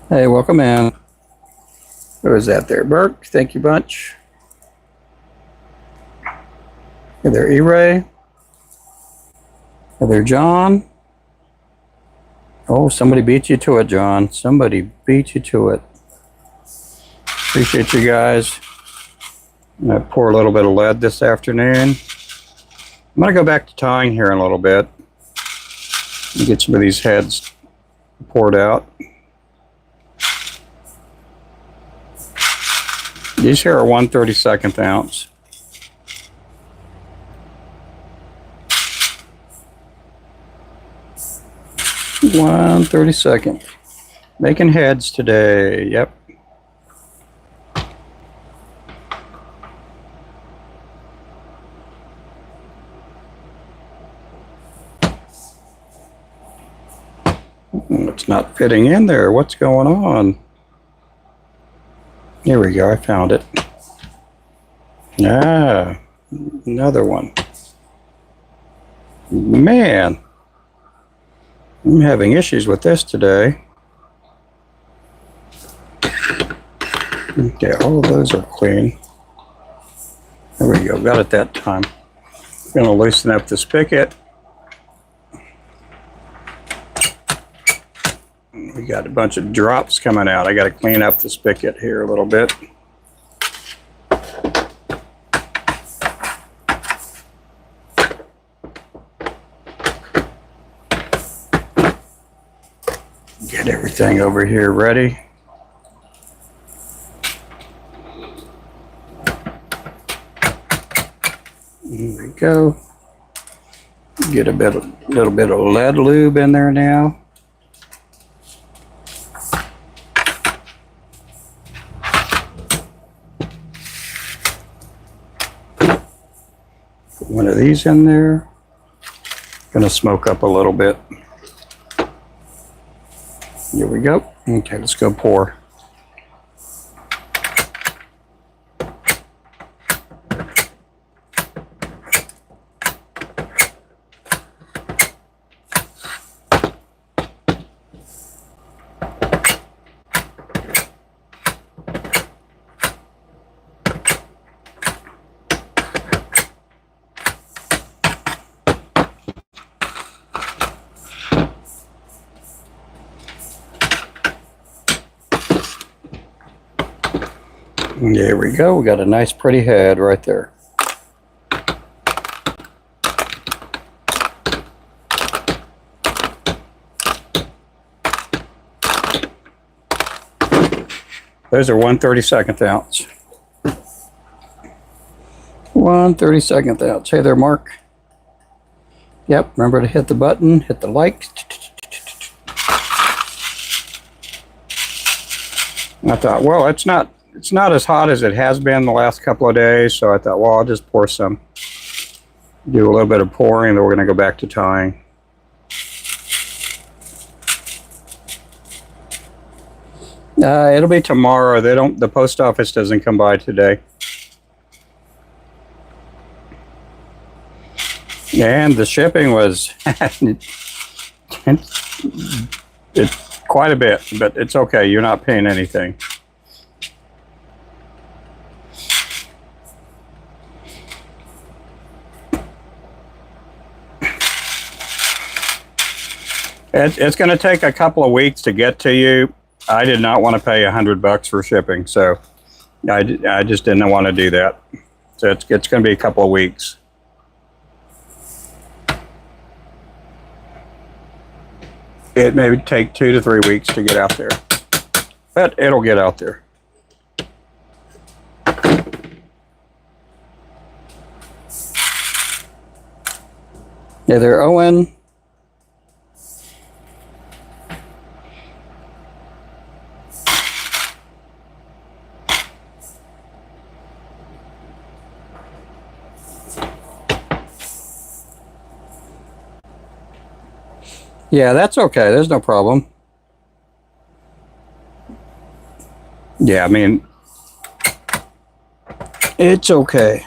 Hey, welcome in. Who is that there? Burke, thank you bunch. Hey there, E-Ray. Hey there, John. Oh, somebody beat you to it, John. Somebody beat you to it. Appreciate you guys. I'm going to pour a little bit of lead this afternoon. I'm going to go back to tying here in a little bit and get some of these heads poured out. These here are 1/32 ounce. One 32nd. Making heads today. Yep. It's not fitting in there. What's going on? Here we go. I found it. Ah, another one. Man, I'm having issues with this today. Okay, all of those are clean. There we go. Got it that time. I'm going to loosen up the spigot. We got a bunch of drops coming out. I got to clean up the spigot here a little bit. Get everything over here ready. Here we go. Get a little bit of lead lube in there now. Put one of these in there. Gonna smoke up a little bit. Here we go. Okay, let's go pour. There we go. We got a nice pretty head right there. Those are 1/32 ounce. 1/32 ounce. Hey there, Mark. Yep, remember to hit the button, hit the like. I thought, well, it's not as hot as it has been the last couple of days, so I thought, well, I'll just pour some. Do a little bit of pouring, then we're going to go back to tying. It'll be tomorrow. The post office doesn't come by today. And the shipping was it's quite a bit, but it's okay. You're not paying anything. It's going to take a couple of weeks to get to you. I did not want to pay $100 for shipping, so I just didn't want to do that. So it's going to be a couple of weeks. It may take 2 to 3 weeks to get out there, but it'll get out there. Yeah, there, Owen. Yeah, that's okay. There's no problem. Yeah, I mean, it's okay.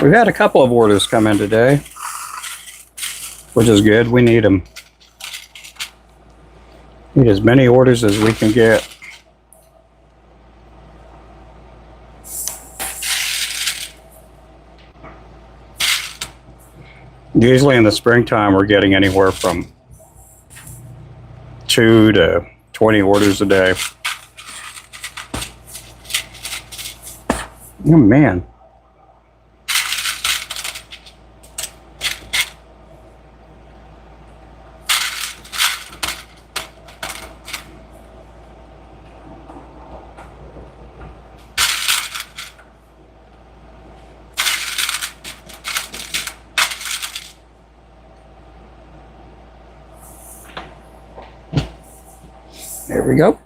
We've had a couple of orders come in today, which is good. We need them. Need as many orders as we can get. Usually in the springtime, we're getting anywhere from 2 to 20 orders a day. Oh, man. There we go.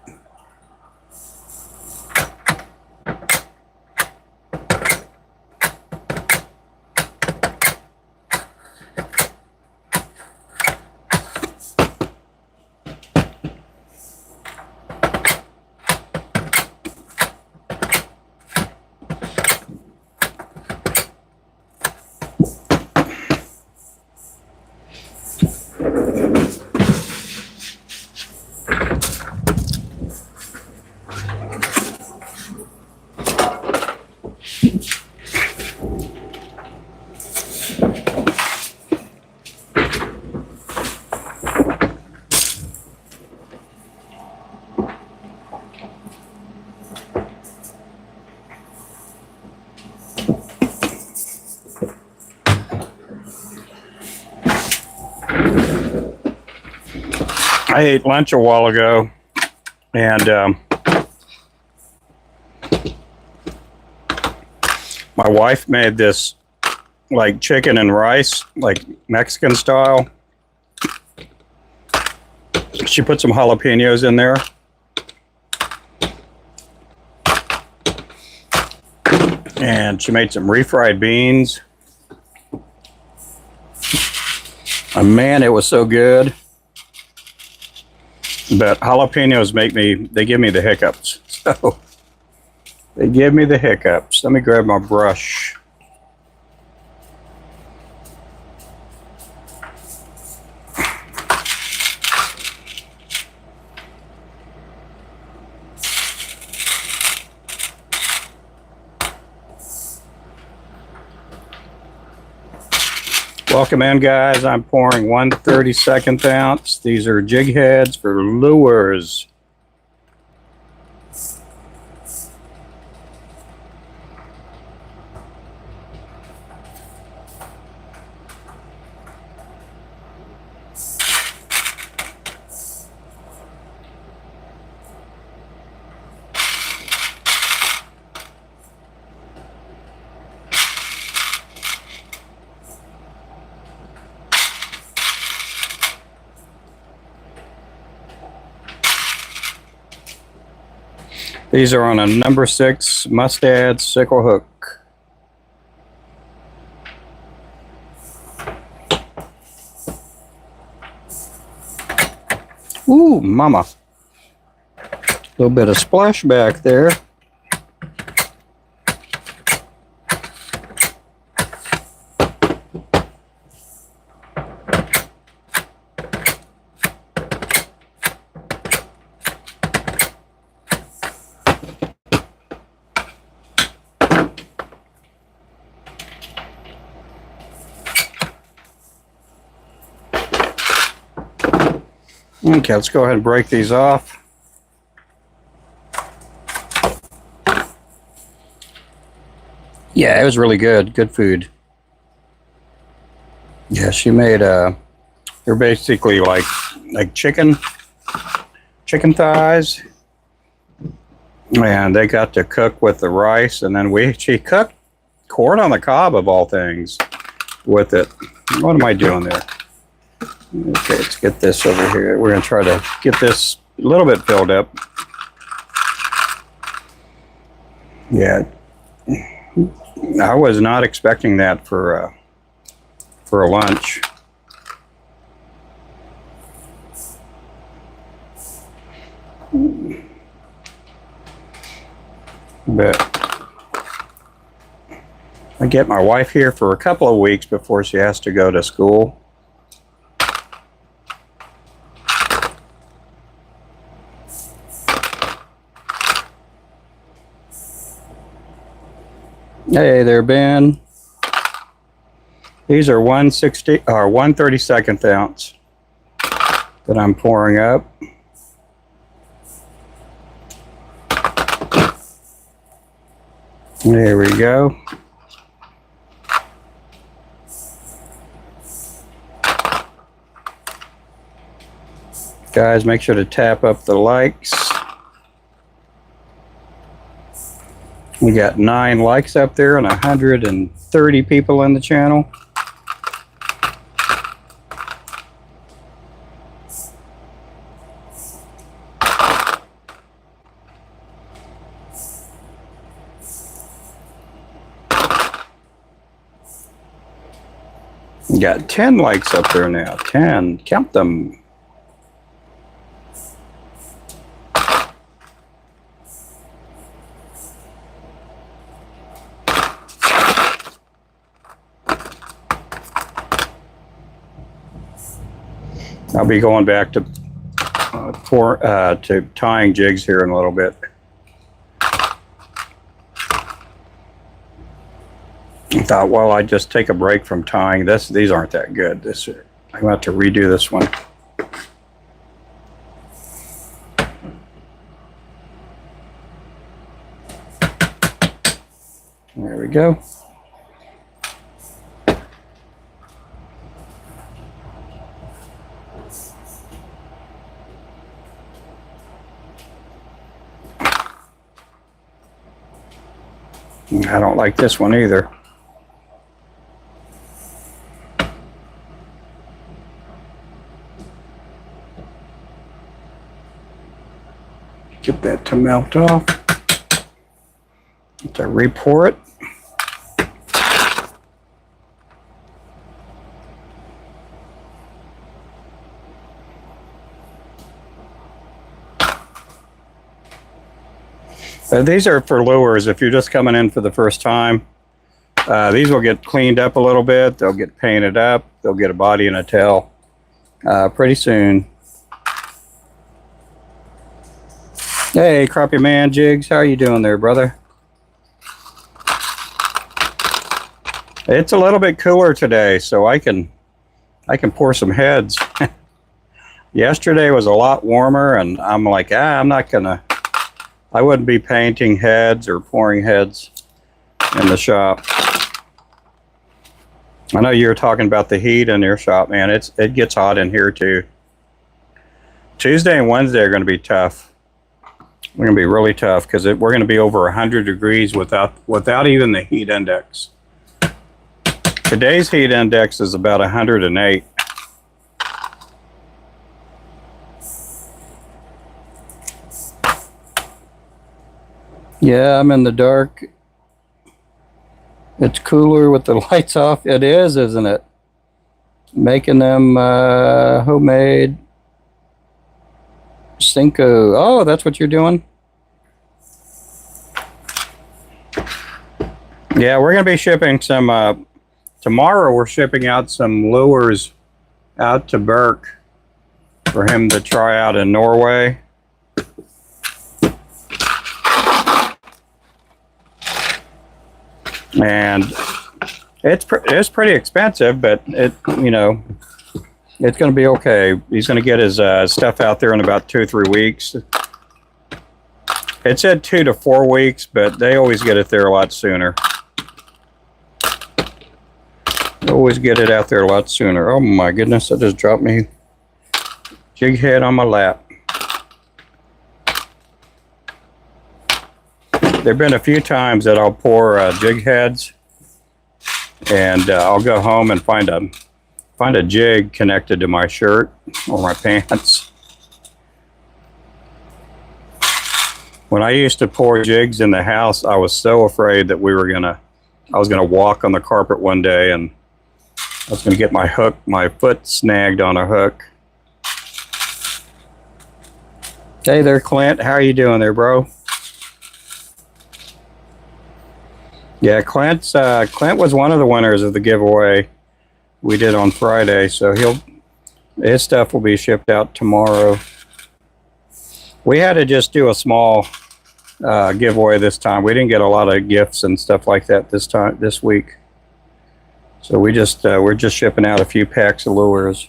I ate lunch a while ago, and my wife made this like chicken and rice, like Mexican style. She put some jalapenos in there. And she made some refried beans. And man, it was so good. But jalapenos they give me the hiccups. So they give me the hiccups. Let me grab my brush. Welcome in, guys. I'm pouring 1/32 ounce. These are jig heads for lures. These are on a number 6 mustad sickle hook. Ooh, mama. A little bit of splashback there. Okay, let's go ahead and break these off. Yeah, it was really good. Good food. Yeah, she made they're basically like chicken thighs. And they got to cook with the rice, and then she cooked corn on the cob of all things with it. What am I doing there? Okay, let's get this over here. We're going to try to get this a little bit filled up. Yeah, I was not expecting that for a lunch. But I get my wife here for a couple of weeks before she has to go to school. Hey there, Ben. These are 160 or 1/32 ounce that I'm pouring up. There we go. Guys, make sure to tap up the likes. We got 9 likes up there and 130 people in the channel. We got 10 likes up there now. 10. Count them. I'll be going back to tying jigs here in a little bit. I thought, well, I'd just take a break from tying. These aren't that good. I'm going to have to redo this one. There we go. I don't like this one either. Get that to melt off. To re-pour it. These are for lures. If you're just coming in for the first time, these will get cleaned up a little bit. They'll get painted up. They'll get a body and a tail pretty soon. Hey, Crappie Man Jigs, how are you doing there, brother? It's a little bit cooler today, so I can pour some heads. Yesterday was a lot warmer, and I'm like, I wouldn't be painting heads or pouring heads in the shop. I know you were talking about the heat in your shop, man. It gets hot in here too. Tuesday and Wednesday are going to be tough. They're going to be really tough because we're going to be over 100 degrees without even the heat index. Today's heat index is about 108. Yeah, I'm in the dark. It's cooler with the lights off. It is, isn't it? Making them homemade Cinco. Oh, that's what you're doing? Yeah, we're going to be shipping some, tomorrow we're shipping out some lures out to Burke for him to try out in Norway. And it's pretty expensive, but it's going to be okay. He's going to get his stuff out there in about 2 or 3 weeks. It said 2 to 4 weeks, but they always get it there a lot sooner. They always get it out there a lot sooner. Oh my goodness, I just dropped me jig head on my lap. There have been a few times that I'll pour jig heads, and I'll go home and find a jig connected to my shirt or my pants. When I used to pour jigs in the house, I was so afraid that I was gonna walk on the carpet one day and I was gonna get my foot snagged on a hook. Hey there, Clint. How are you doing there, bro? Yeah, Clint was one of the winners of the giveaway we did on Friday, so his stuff will be shipped out tomorrow. We had to just do a small giveaway this time. We didn't get a lot of gifts and stuff like that this week. So we're just shipping out a few packs of lures.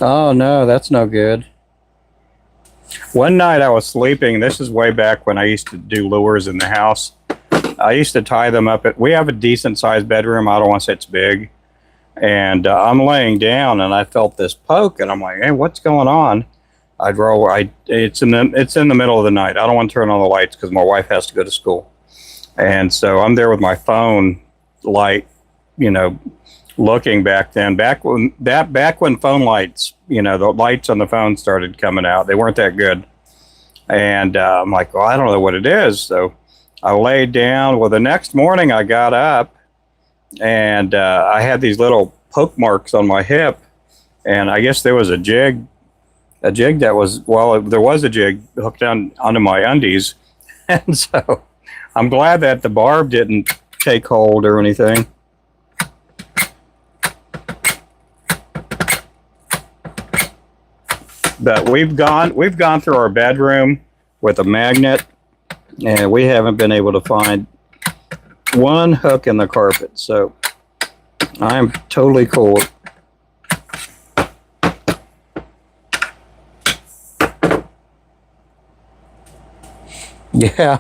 Oh no, that's no good. One night I was sleeping. This is way back when I used to do lures in the house. I used to tie them up we have a decent sized bedroom. I don't want to say it's big. And I'm laying down and I felt this poke and I'm like, hey, what's going on? It's in the middle of the night. I don't want to turn on the lights because my wife has to go to school. And so I'm there with my phone light, looking back then. Back when phone lights, the lights on the phone started coming out. They weren't that good. And I'm like, well, I don't know what it is. So I laid down. Well, the next morning I got up and I had these little poke marks on my hip. And I guess there was a jig that was, there was a jig hooked onto my undies. And so I'm glad that the barb didn't take hold or anything. But we've gone through our bedroom with a magnet and we haven't been able to find one hook in the carpet. So I'm totally cool. Yeah.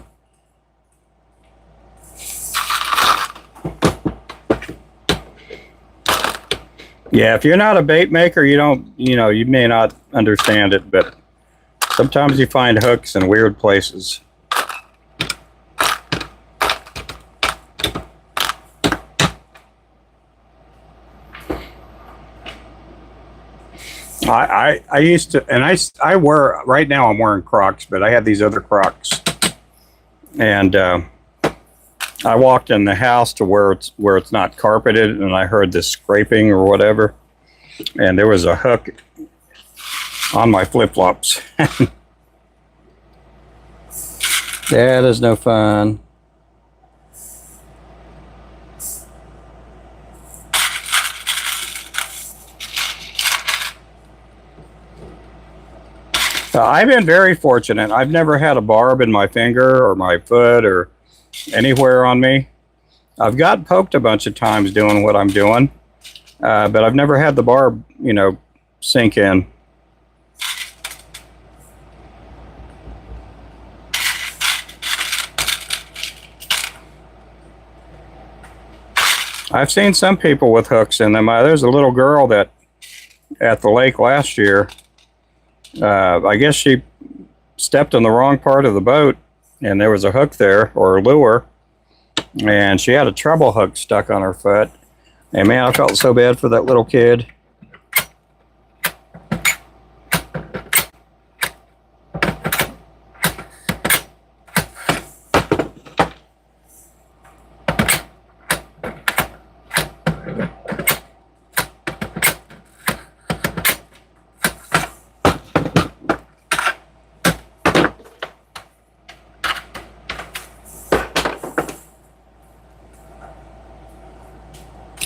Yeah, if you're not a bait maker, you may not understand it, but sometimes you find hooks in weird places. I used to, and I wear, right now I'm wearing Crocs, but I had these other Crocs. And I walked in the house to where it's not carpeted, and I heard this scraping or whatever, and there was a hook on my flip-flops. That is no fun. I've been very fortunate. I've never had a barb in my finger or my foot or anywhere on me. I've got poked a bunch of times doing what I'm doing, but I've never had the barb, sink in. I've seen some people with hooks in them. There's a little girl that at the lake last year, I guess she stepped on the wrong part of the boat and there was a hook there, or a lure, and she had a treble hook stuck on her foot. And man, I felt so bad for that little kid.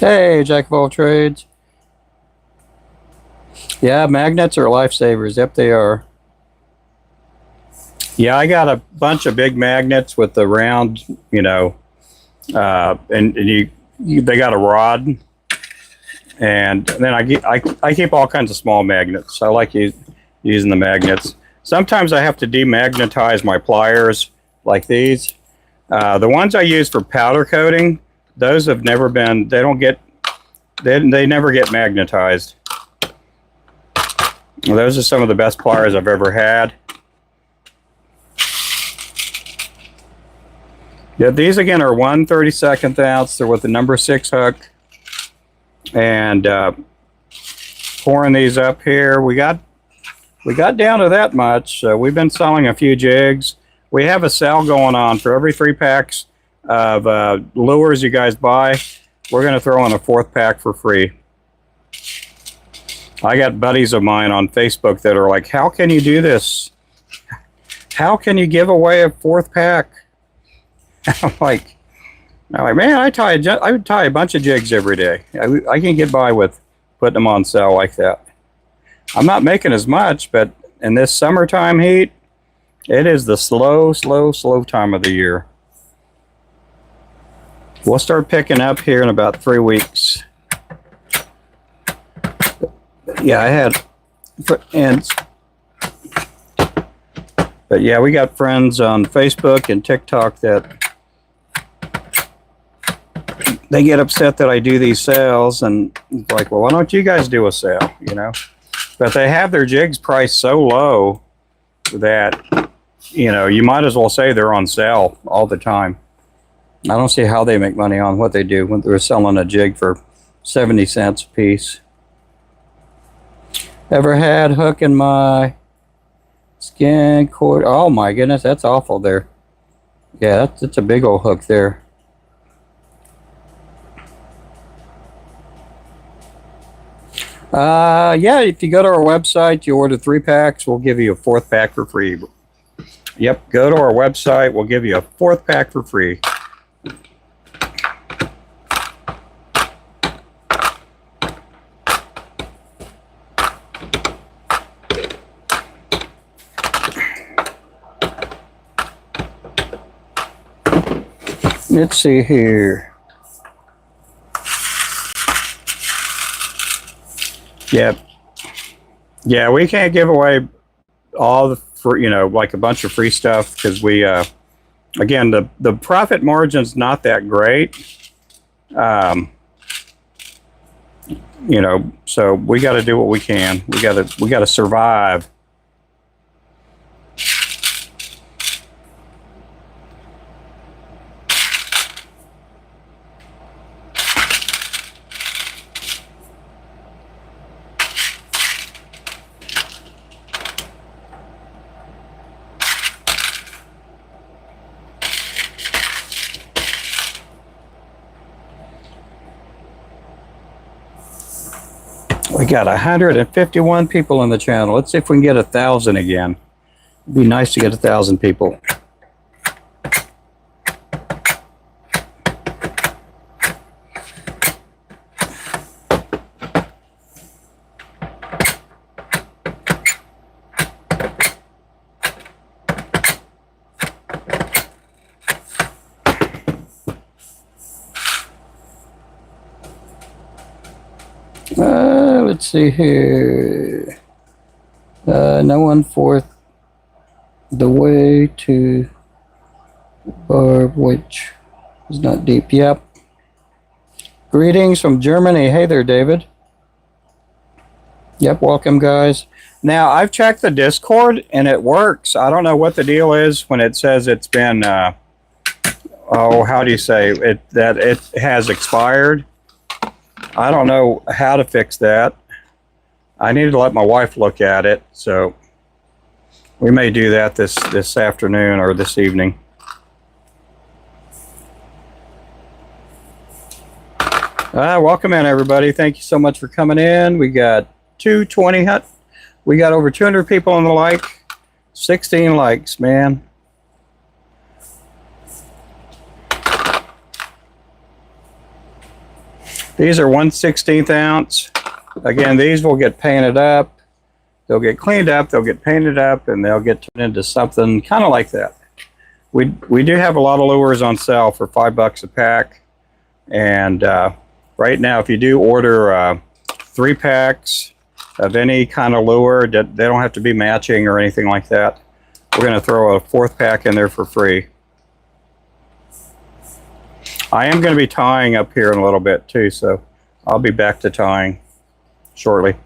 Hey, Jack of all trades. Yeah, magnets are lifesavers. Yep, they are. Yeah, I got a bunch of big magnets with the round, and they got a rod, and then I keep all kinds of small magnets. I like using the magnets. Sometimes I have to demagnetize my pliers like these. The ones I use for powder coating, those have never been, they never get magnetized. Those are some of the best pliers I've ever had. Yeah, these again are 1/32 ounce. They're with the number 6 hook. And pouring these up here, we got down to that much. We've been selling a few jigs. We have a sale going on for every 3 packs of lures you guys buy. We're going to throw in a 4th pack for free. I got buddies of mine on Facebook that are like, how can you do this? how can you give away a 4th pack? I'm like, man, I would tie a bunch of jigs every day. I can get by with putting them on sale like that. I'm not making as much, but in this summertime heat, it is the slow time of the year. We'll start picking up here in about 3 weeks. Yeah, I had, but yeah, we got friends on Facebook and TikTok that they get upset that I do these sales, and it's like, well, why don't you guys do a sale, you know? But they have their jigs priced so low that, you know, you might as well say they're on sale all the time. I don't see how they make money on what they do when they're selling a jig for 70 cents a piece. Ever had hook in my skin cord? Oh my goodness, that's awful there. Yeah, that's a big old hook there. Yeah, if you go to our website, you order 3 packs, we'll give you a 4th pack for free. Yep, go to our website, we'll give you a 4th pack for free. Let's see here. Yep. Yeah, we can't give away all the free, you know, like a bunch of free stuff because we, again, the profit margin's not that great. You know, so we got to do what we can. We got to survive. We got 151 people on the channel. Let's see if we can get 1,000 again. It'd be nice to get 1,000 people. Let's see here. No one forth the way to barb, which is not deep. Yep. Greetings from Germany. Hey there, David. Yep, welcome, guys. Now, I've checked the Discord, and it works. I don't know what the deal is when it says it's been, oh, how do you say it, that it has expired. I don't know how to fix that. I needed to let my wife look at it, so we may do that this afternoon or this evening. Welcome in, everybody. Thank you so much for coming in. We got 220. We got over 200 people on the like. 16 likes, man. These are 1/16 ounce. Again, these will get painted up. They'll get cleaned up, they'll get painted up, and they'll get turned into something kind of like that. We do have a lot of lures on sale for $5 a pack. And right now, if you do order 3 packs of any kind of lure, they don't have to be matching or anything like that. We're going to throw a 4th pack in there for free. I am going to be tying up here in a little bit too, so I'll be back to tying shortly.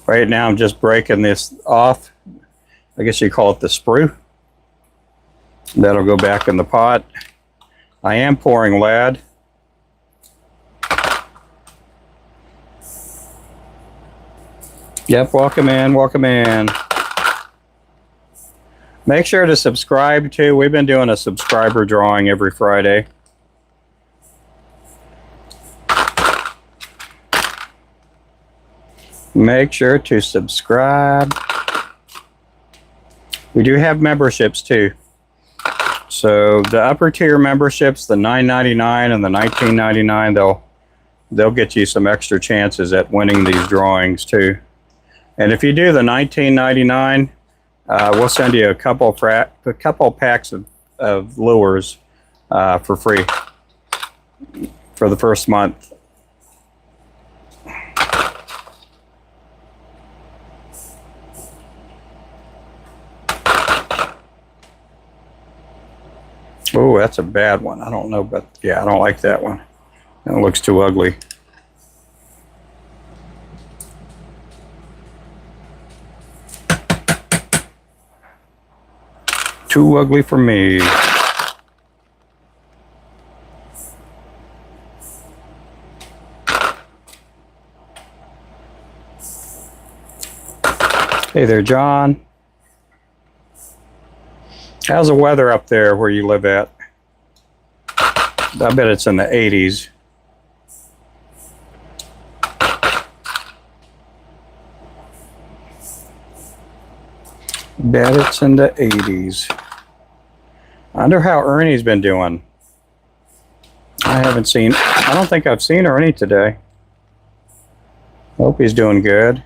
Right now I'm just breaking this off. I guess you call it the sprue. That'll go back in the pot. I am pouring lead. Yep, welcome in, welcome in. Make sure to subscribe too. We've been doing a subscriber drawing every Friday. Make sure to subscribe. We do have memberships too. So the upper tier memberships, the $9.99 and the $19.99, they'll get you some extra chances at winning these drawings too. And if you do the $19.99, we'll send you a couple packs of lures for free for the first month. Oh, that's a bad one. I don't know, but yeah, I don't like that one. That looks too ugly. Too ugly for me. Hey there, John. How's the weather up there where you live at? I bet it's in the 80s. Bet it's in the 80s. I wonder how Ernie's been doing. I don't think I've seen Ernie today. Hope he's doing good.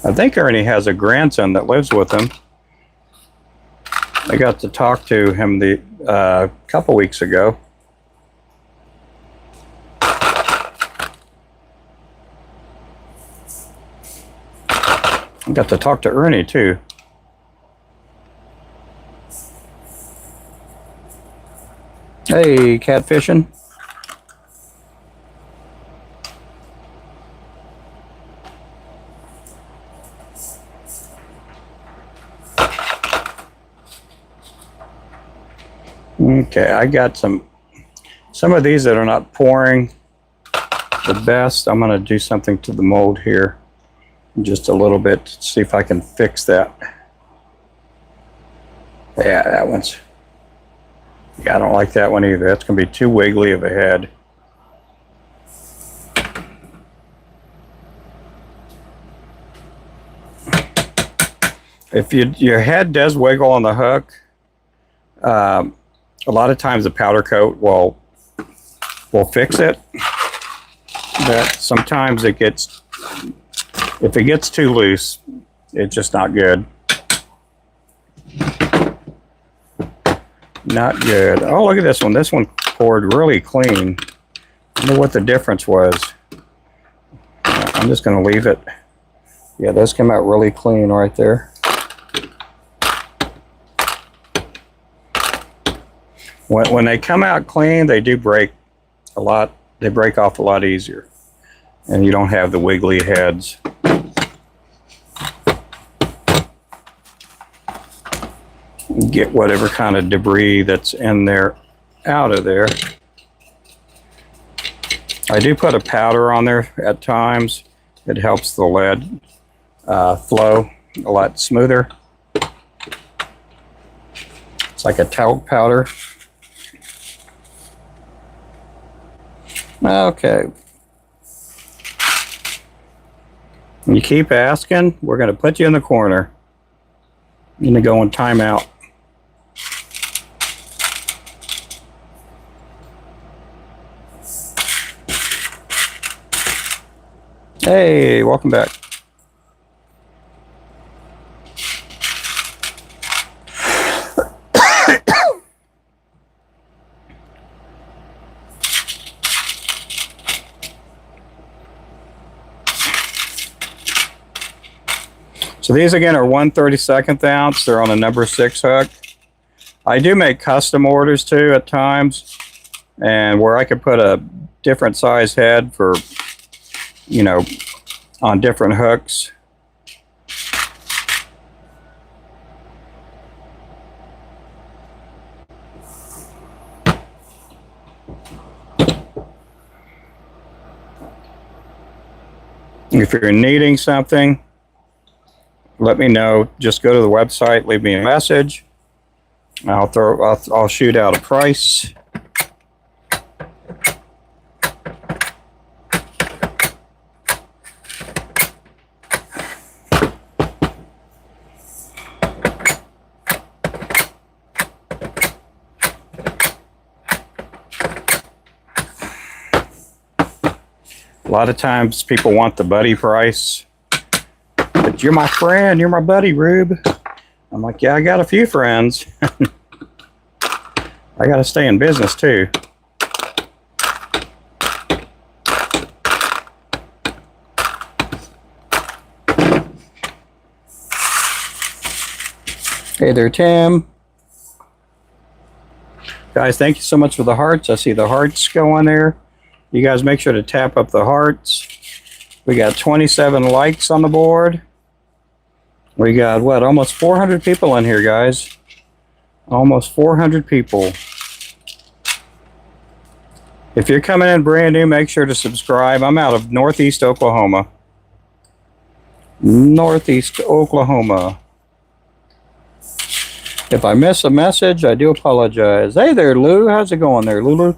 I think Ernie has a grandson that lives with him. I got to talk to him a couple weeks ago. I got to talk to Ernie too. Hey, catfishing. Okay, I got some of these that are not pouring the best. I'm going to do something to the mold here in just a little bit to see if I can fix that. Yeah, that one's... Yeah, I don't like that one either. That's going to be too wiggly of a head. If your head does wiggle on the hook, a lot of times the powder coat will fix it, but sometimes if it gets too loose, it's just not good. Not good. Oh, look at this one. This one poured really clean. I wonder what the difference was. I'm just going to leave it. Yeah, those came out really clean right there. When they come out clean, they do break a lot. They break off a lot easier, and you don't have the wiggly heads. Get whatever kind of debris that's in there out of there. I do put a powder on there at times. It helps the lead flow a lot smoother. It's like a talc powder. Okay. You keep asking, we're going to put you in the corner. You're going to go in timeout. Hey, welcome back. So these again are 1/32 ounce. They're on a number 6 hook. I do make custom orders too at times, and where I could put a different size head for, you know, on different hooks. If you're needing something, let me know. Just go to the website, leave me a message. I'll shoot out a price. A lot of times people want the buddy price, but you're my friend, you're my buddy, Rube. I'm like, yeah, I got a few friends. I got to stay in business too. Hey there, Tim. Guys, thank you so much for the hearts. I see the hearts going there. You guys make sure to tap up the hearts. We got 27 likes on the board. We got, what, almost 400 people in here, guys. Almost 400 people. If you're coming in brand new, make sure to subscribe. I'm out of Northeast Oklahoma. Northeast Oklahoma. If I miss a message, I do apologize. Hey there, Lou. How's it going there, Lulu?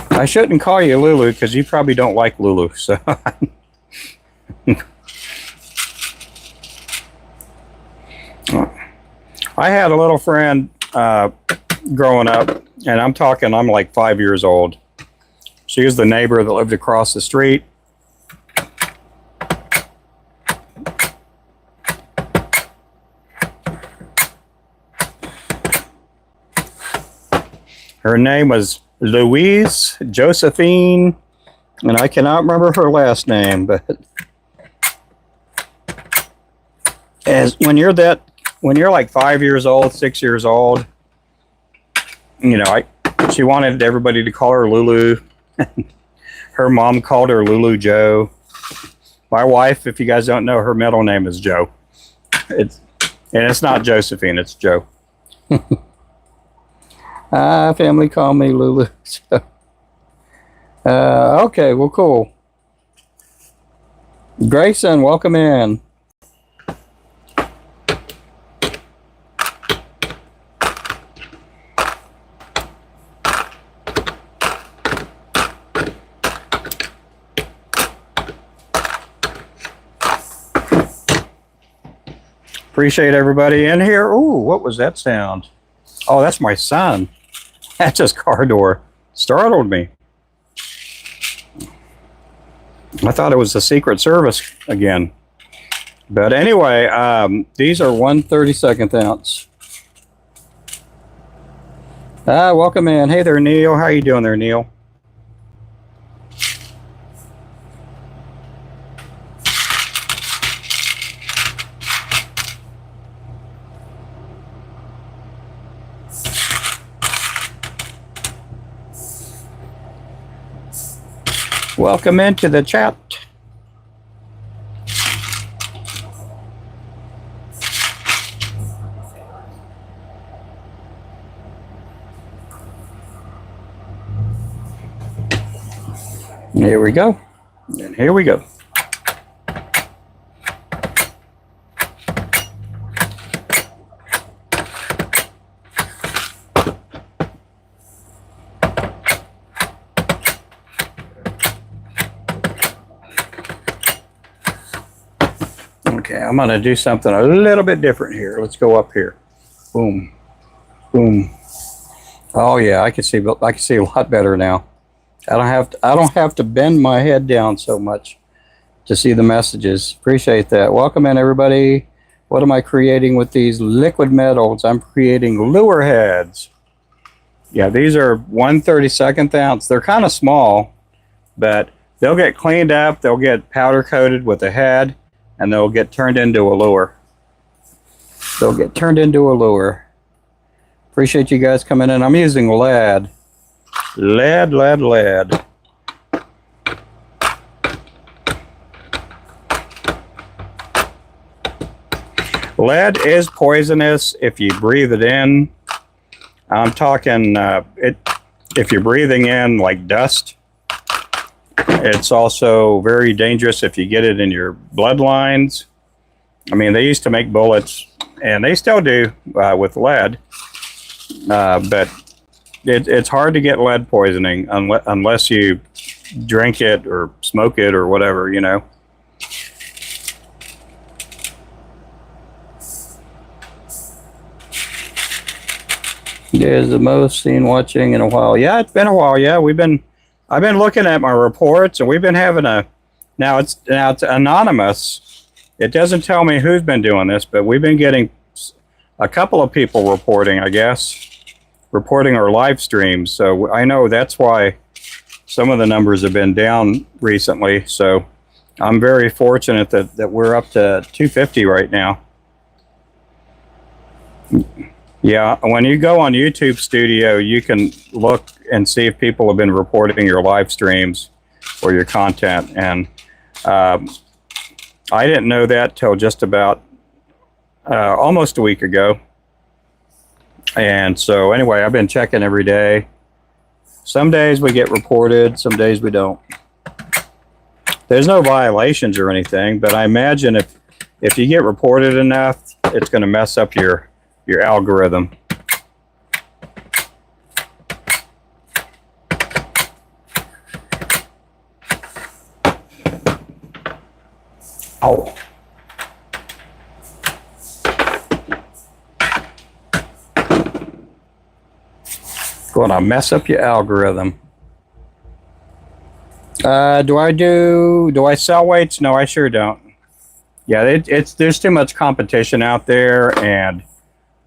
I shouldn't call you Lulu because you probably don't like Lulu. So I had a little friend growing up, and I'm like 5 years old. She was the neighbor that lived across the street. Her name was Louise Josephine, and I cannot remember her last name, but when you're like 5 years old, 6 years old, you know, she wanted everybody to call her Lulu. Her mom called her Lulu Joe. My wife, if you guys don't know, her middle name is Joe. It's not Josephine, it's Joe. Family call me Lulu. So, okay, well, cool. Grayson, welcome in. Appreciate everybody in here. Ooh, what was that sound? Oh, that's my son. That's his car door. Startled me. I thought it was the Secret Service again. But anyway, these are 1/32 ounce. Welcome in. Hey there, Neil. How you doing there, Neil? Welcome into the chat. Here we go. And here we go. Okay, I'm going to do something a little bit different here. Let's go up here. Boom. Boom. Oh yeah, I can see a lot better now. I don't have to bend my head down so much to see the messages. Appreciate that. Welcome in, everybody. What am I creating with these liquid metals? I'm creating lure heads. Yeah, these are 1/32 ounce. They're kind of small, but they'll get cleaned up. They'll get powder coated with the head, and they'll get turned into a lure. They'll get turned into a lure. Appreciate you guys coming in. I'm using lead. Lead. Lead is poisonous if you breathe it in. I'm talking, if you're breathing in like dust. It's also very dangerous if you get it in your bloodlines. I mean, they used to make bullets, and they still do with lead, but it's hard to get lead poisoning unless you drink it or smoke it or whatever, you know. Yeah, the most seen watching in a while. Yeah, it's been a while. Yeah, I've been looking at my reports, and we've been having now it's anonymous. It doesn't tell me who's been doing this, but we've been getting a couple of people reporting, I guess, reporting our live streams. So I know that's why some of the numbers have been down recently. So I'm very fortunate that we're up to 250 right now. Yeah, when you go on YouTube Studio, you can look and see if people have been reporting your live streams or your content. And I didn't know that till just about almost a week ago. And so anyway, I've been checking every day. Some days we get reported, some days we don't. There's no violations or anything, but I imagine if you get reported enough, it's going to mess up your algorithm. Oh. Gonna mess up your algorithm. Do I sell weights? No, I sure don't. Yeah, there's too much competition out there, and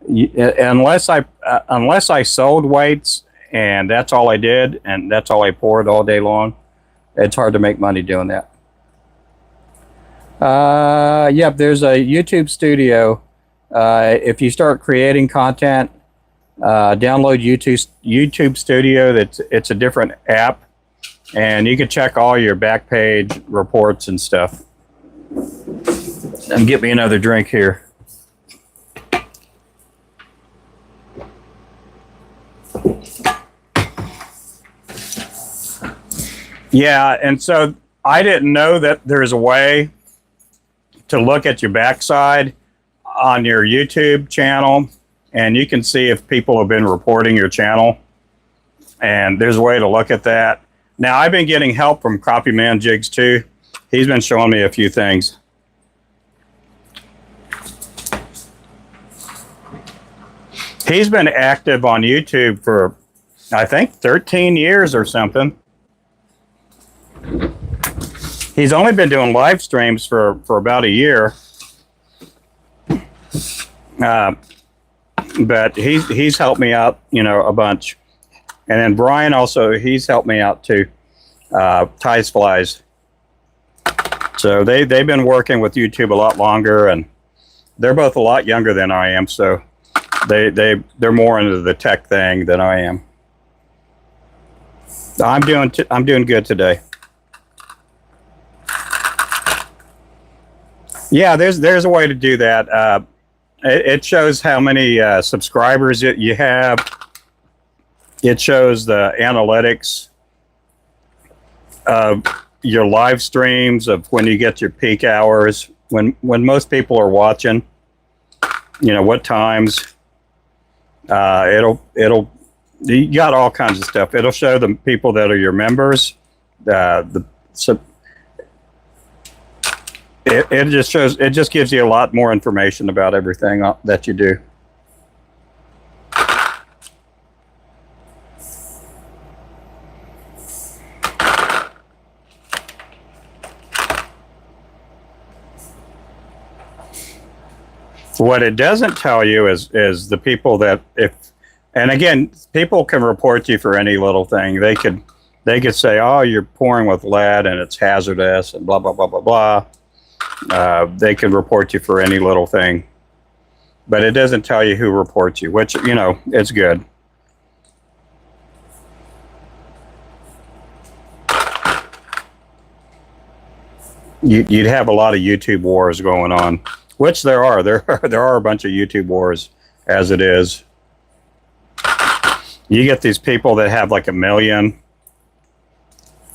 unless I sold weights and that's all I did and that's all I poured all day long, it's hard to make money doing that. Yep, there's a YouTube Studio. If you start creating content, download YouTube Studio. It's a different app, and you can check all your back page reports and stuff. And get me another drink here. Yeah, and so I didn't know that there's a way to look at your backside on your YouTube channel, and you can see if people have been reporting your channel, and there's a way to look at that. Now, I've been getting help from Copyman Jigs too. He's been showing me a few things. He's been active on YouTube for, I think, 13 years or something. He's only been doing live streams for about a year. But he's helped me out, you know, a bunch. And then Brian also, he's helped me out too. Ties Flies. So they've been working with YouTube a lot longer, and they're both a lot younger than I am, so they're more into the tech thing than I am. I'm doing good today. Yeah, there's a way to do that. It shows how many subscribers you have. It shows the analytics of your live streams, of when you get your peak hours, when most people are watching, you know, what times. You got all kinds of stuff. It'll show the people that are your members. It just gives you a lot more information about everything that you do. What it doesn't tell you is the people that, and again, people can report you for any little thing. They could say, oh, you're pouring with lead and it's hazardous and blah, blah, blah, blah, blah. They can report you for any little thing, but it doesn't tell you who reports you, which, you know, it's good. You'd have a lot of YouTube wars going on, which there are. There are a bunch of YouTube wars as it is. You get these people that have like 1 million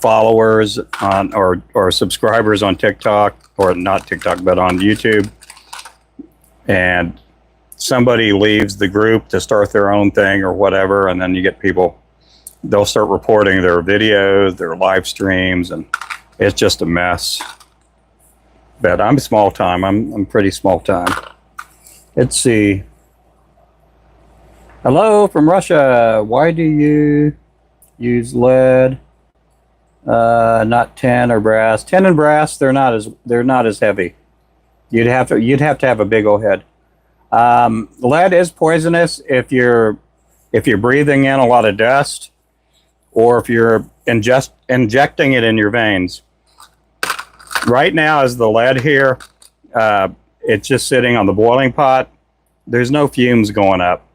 followers on or subscribers on TikTok, or not TikTok, but on YouTube, and somebody leaves the group to start their own thing or whatever, and then you get people, they'll start reporting their videos, their live streams, and it's just a mess. But I'm small time. I'm pretty small time. Let's see. Hello from Russia. Why do you use lead, not tin or brass? Tin and brass, they're not as heavy. You'd have to have a big old head. Lead is poisonous if you're breathing in a lot of dust, or if you're injecting it in your veins. Right now, is the lead here? It's just sitting on the boiling pot. There's no fumes going up.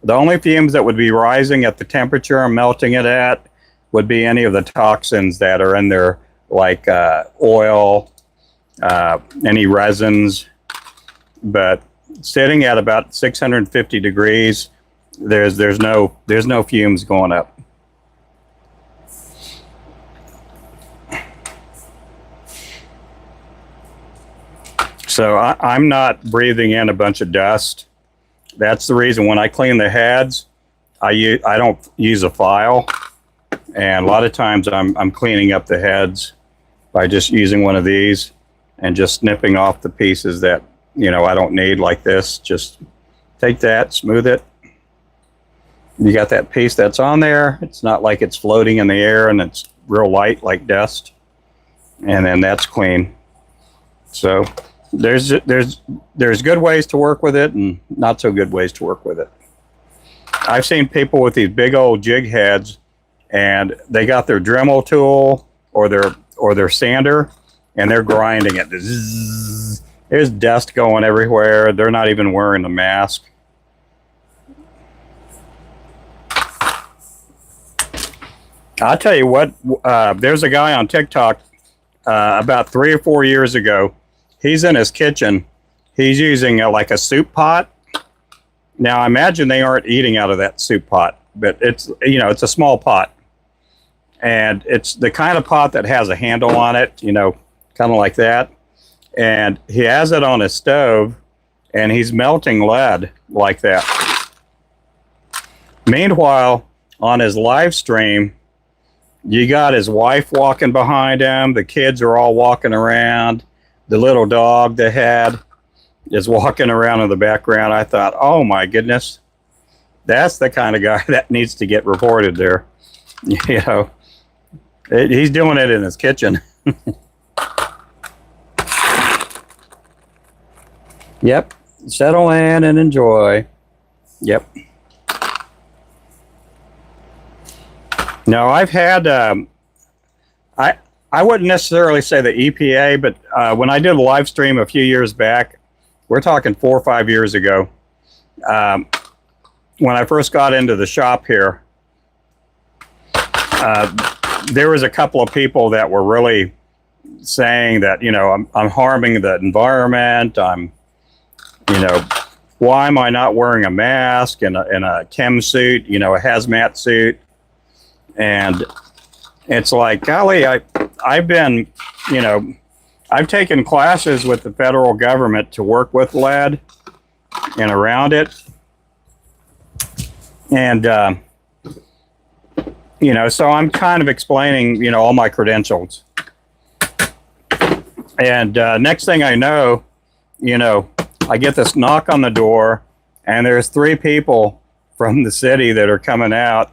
The only fumes that would be rising at the temperature I'm melting it at would be any of the toxins that are in there, like oil, any resins. But sitting at about 650 degrees, there's no fumes going up. So I'm not breathing in a bunch of dust. That's the reason when I clean the heads, I don't use a file, and a lot of times I'm cleaning up the heads by just using one of these and just snipping off the pieces that I don't need, like this. Just take that, smooth it. You got that piece that's on there. It's not like it's floating in the air and it's real light like dust, and then that's clean. So there's good ways to work with it and not so good ways to work with it. I've seen people with these big old jig heads, and they got their Dremel tool or their sander, and they're grinding it. Zzz. There's dust going everywhere. They're not even wearing a mask. I'll tell you what, there's a guy on TikTok about 3 or 4 years ago. He's in his kitchen. He's using like a soup pot. Now, I imagine they aren't eating out of that soup pot, but it's a small pot. And it's the kind of pot that has a handle on it, kind of like that. And he has it on his stove, and he's melting lead like that. Meanwhile, on his live stream, you got his wife walking behind him. The kids are all walking around. The little dog they had is walking around in the background. I thought, oh my goodness, that's the kind of guy that needs to get reported there. He's doing it in his kitchen. Yep, settle in and enjoy. Yep. No, I've had, I wouldn't necessarily say the EPA, but when I did a live stream a few years back, we're talking 4 or 5 years ago, when I first got into the shop here, there was a couple of people that were really saying that, I'm harming the environment. Why am I not wearing a mask and a chem suit, a hazmat suit? And it's like, golly, I've been, I've taken classes with the federal government to work with lead and around it. And, so I'm kind of explaining, all my credentials. And next thing I know, I get this knock on the door, and there's 3 people from the city that are coming out.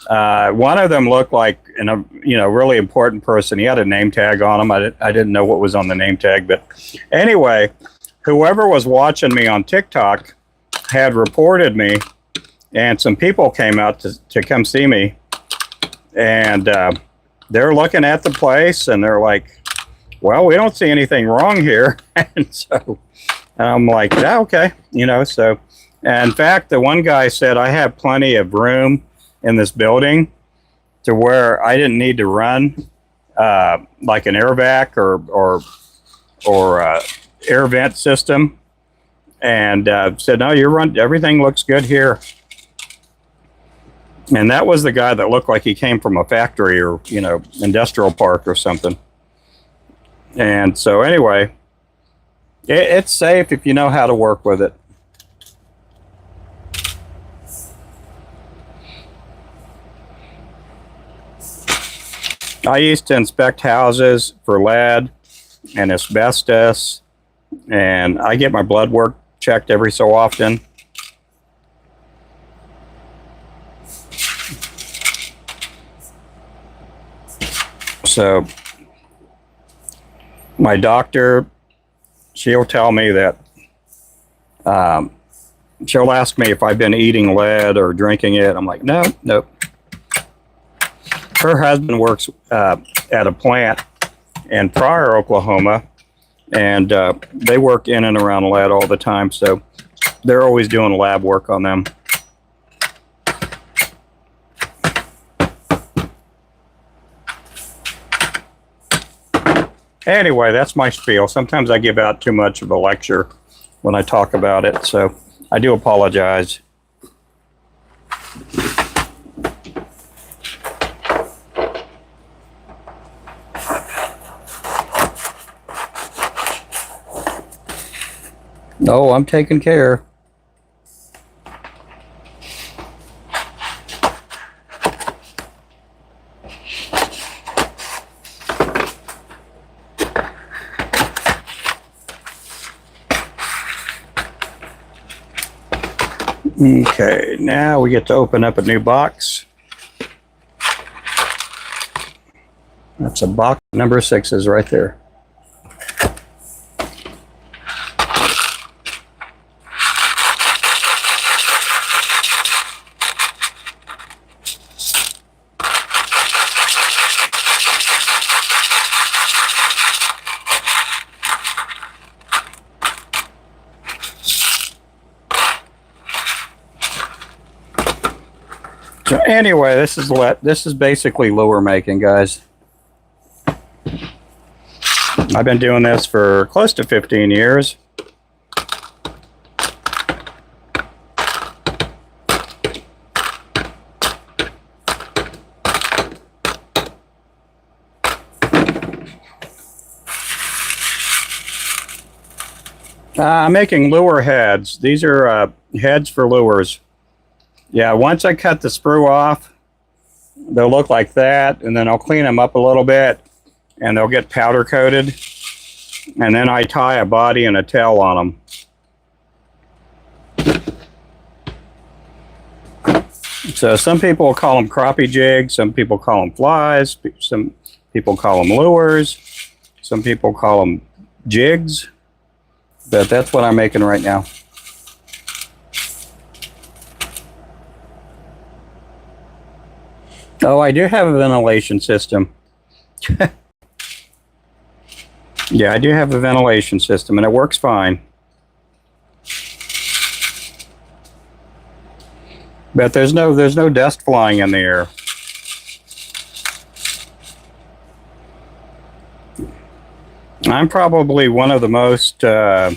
One of them looked like really important person. He had a name tag on him. I didn't know what was on the name tag, but anyway, whoever was watching me on TikTok had reported me, and some people came out to come see me, and they're looking at the place, and they're like, well, we don't see anything wrong here. And so I'm like, yeah, okay, so, and in fact, the one guy said, I have plenty of room in this building to where I didn't need to run like an air vac or air vent system, and said, no, everything looks good here. And that was the guy that looked like he came from a factory or, you know, industrial park or something. And so anyway, it's safe if you know how to work with it. I used to inspect houses for lead and asbestos, and I get my blood work checked every so often. So my doctor, she'll tell me that, she'll ask me if I've been eating lead or drinking it. I'm like, no, nope. Her husband works at a plant in Pryor, Oklahoma, and they work in and around lead all the time, so they're always doing lab work on them. Anyway, that's my spiel. Sometimes I give out too much of a lecture when I talk about it, so I do apologize. No, I'm taking care. Okay, now we get to open up a new box. That's a box number 6 is right there. So anyway, this is basically lure making, guys. I've been doing this for close to 15 years. I'm making lure heads. These are heads for lures. Yeah, once I cut the sprue off, they'll look like that, and then I'll clean them up a little bit, and they'll get powder coated, and then I tie a body and a tail on them. So some people call them crappie jigs, some people call them flies, some people call them lures, some people call them jigs, but that's what I'm making right now. Oh, I do have a ventilation system. Yeah, I do have a ventilation system, and it works fine. But there's no dust flying in the air. I'm probably one of the most, how'd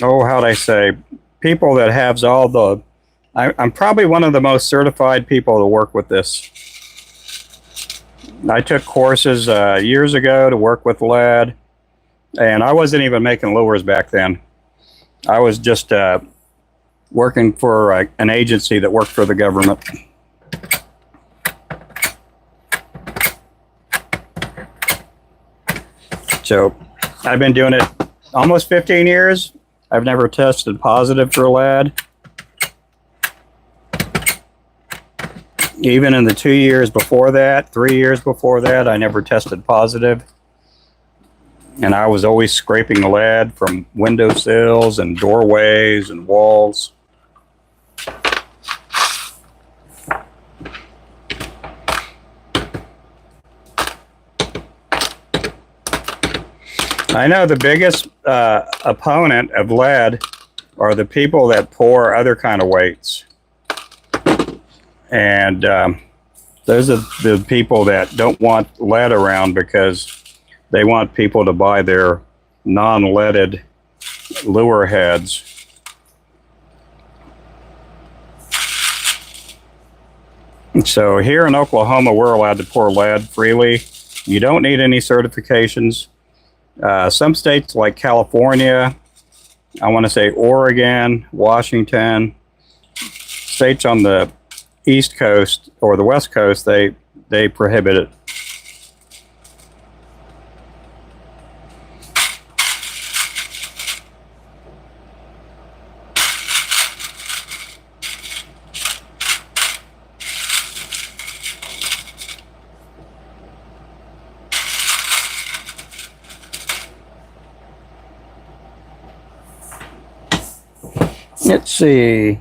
I say, people that has all the, I'm probably one of the most certified people to work with this. I took courses years ago to work with lead, and I wasn't even making lures back then. I was just working for an agency that worked for the government. So I've been doing it almost 15 years. I've never tested positive for lead. Even in the 2 years before that, 3 years before that, I never tested positive. And I was always scraping lead from windowsills and doorways and walls. I know the biggest opponent of lead are the people that pour other kind of weights. And those are the people that don't want lead around because they want people to buy their non-leaded lure heads. So here in Oklahoma, we're allowed to pour lead freely. You don't need any certifications. Some states like California, I want to say Oregon, Washington, states on the East Coast or the West Coast, they prohibit it. Let's see.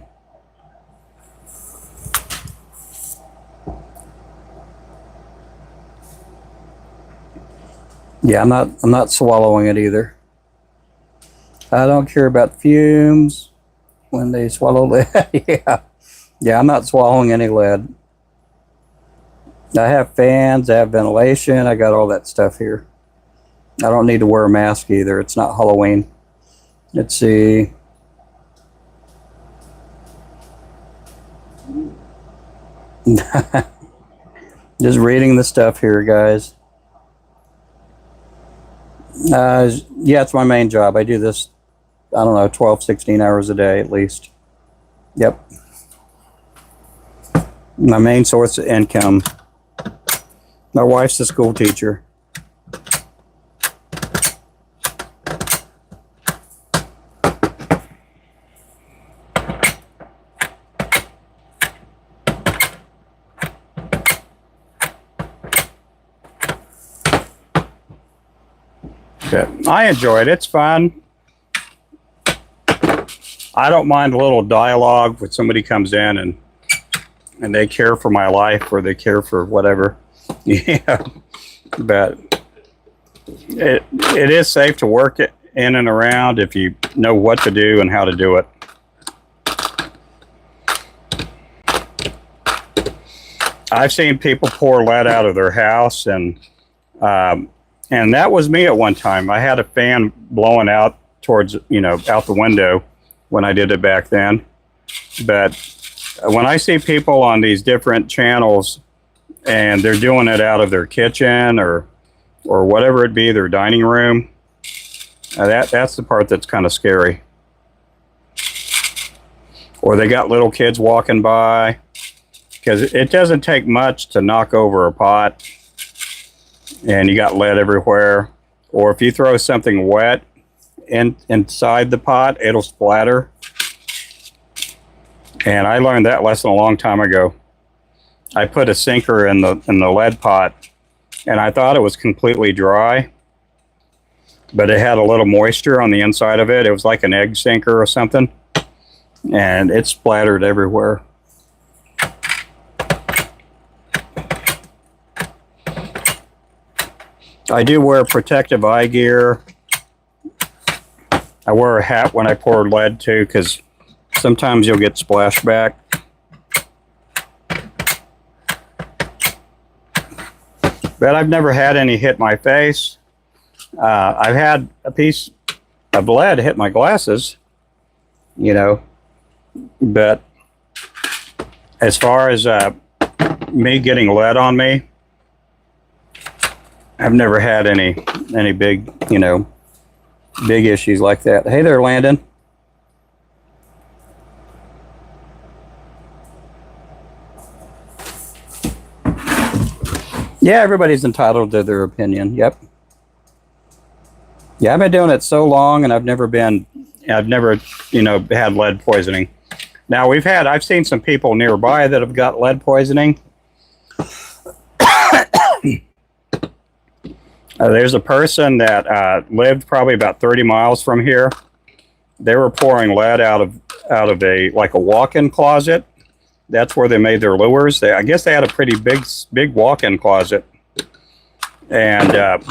Yeah, I'm not swallowing it either. I don't care about fumes when they swallow lead. Yeah, I'm not swallowing any lead. I have fans, I have ventilation, I got all that stuff here. I don't need to wear a mask either. It's not Halloween. Let's see. Just reading the stuff here, guys. Yeah, it's my main job. I do this, I don't know, 12, 16 hours a day at least. Yep. My main source of income. My wife's a school teacher. I enjoy it. It's fun. I don't mind a little dialogue when somebody comes in and they care for my life or they care for whatever. Yeah, but it is safe to work it in and around if you know what to do and how to do it. I've seen people pour lead out of their house, and that was me at one time. I had a fan blowing out towards, out the window when I did it back then. But when I see people on these different channels and they're doing it out of their kitchen or whatever it be, their dining room, that's the part that's kind of scary. Or they got little kids walking by, because it doesn't take much to knock over a pot and you got lead everywhere. Or if you throw something wet inside the pot, it'll splatter. And I learned that lesson a long time ago. I put a sinker in the lead pot, and I thought it was completely dry, but it had a little moisture on the inside of it. It was like an egg sinker or something, and it splattered everywhere. I do wear protective eye gear. I wear a hat when I pour lead too, because sometimes you'll get splashback. But I've never had any hit my face. I've had a piece of lead hit my glasses, but as far as me getting lead on me, I've never had any big, big issues like that. Hey there, Landon. Yeah, everybody's entitled to their opinion. Yep. Yeah, I've been doing it so long, and I've never, had lead poisoning. Now I've seen some people nearby that have got lead poisoning. There's a person that lived probably about 30 miles from here. They were pouring lead out of a walk-in closet. That's where they made their lures. I guess they had a pretty big walk-in closet. And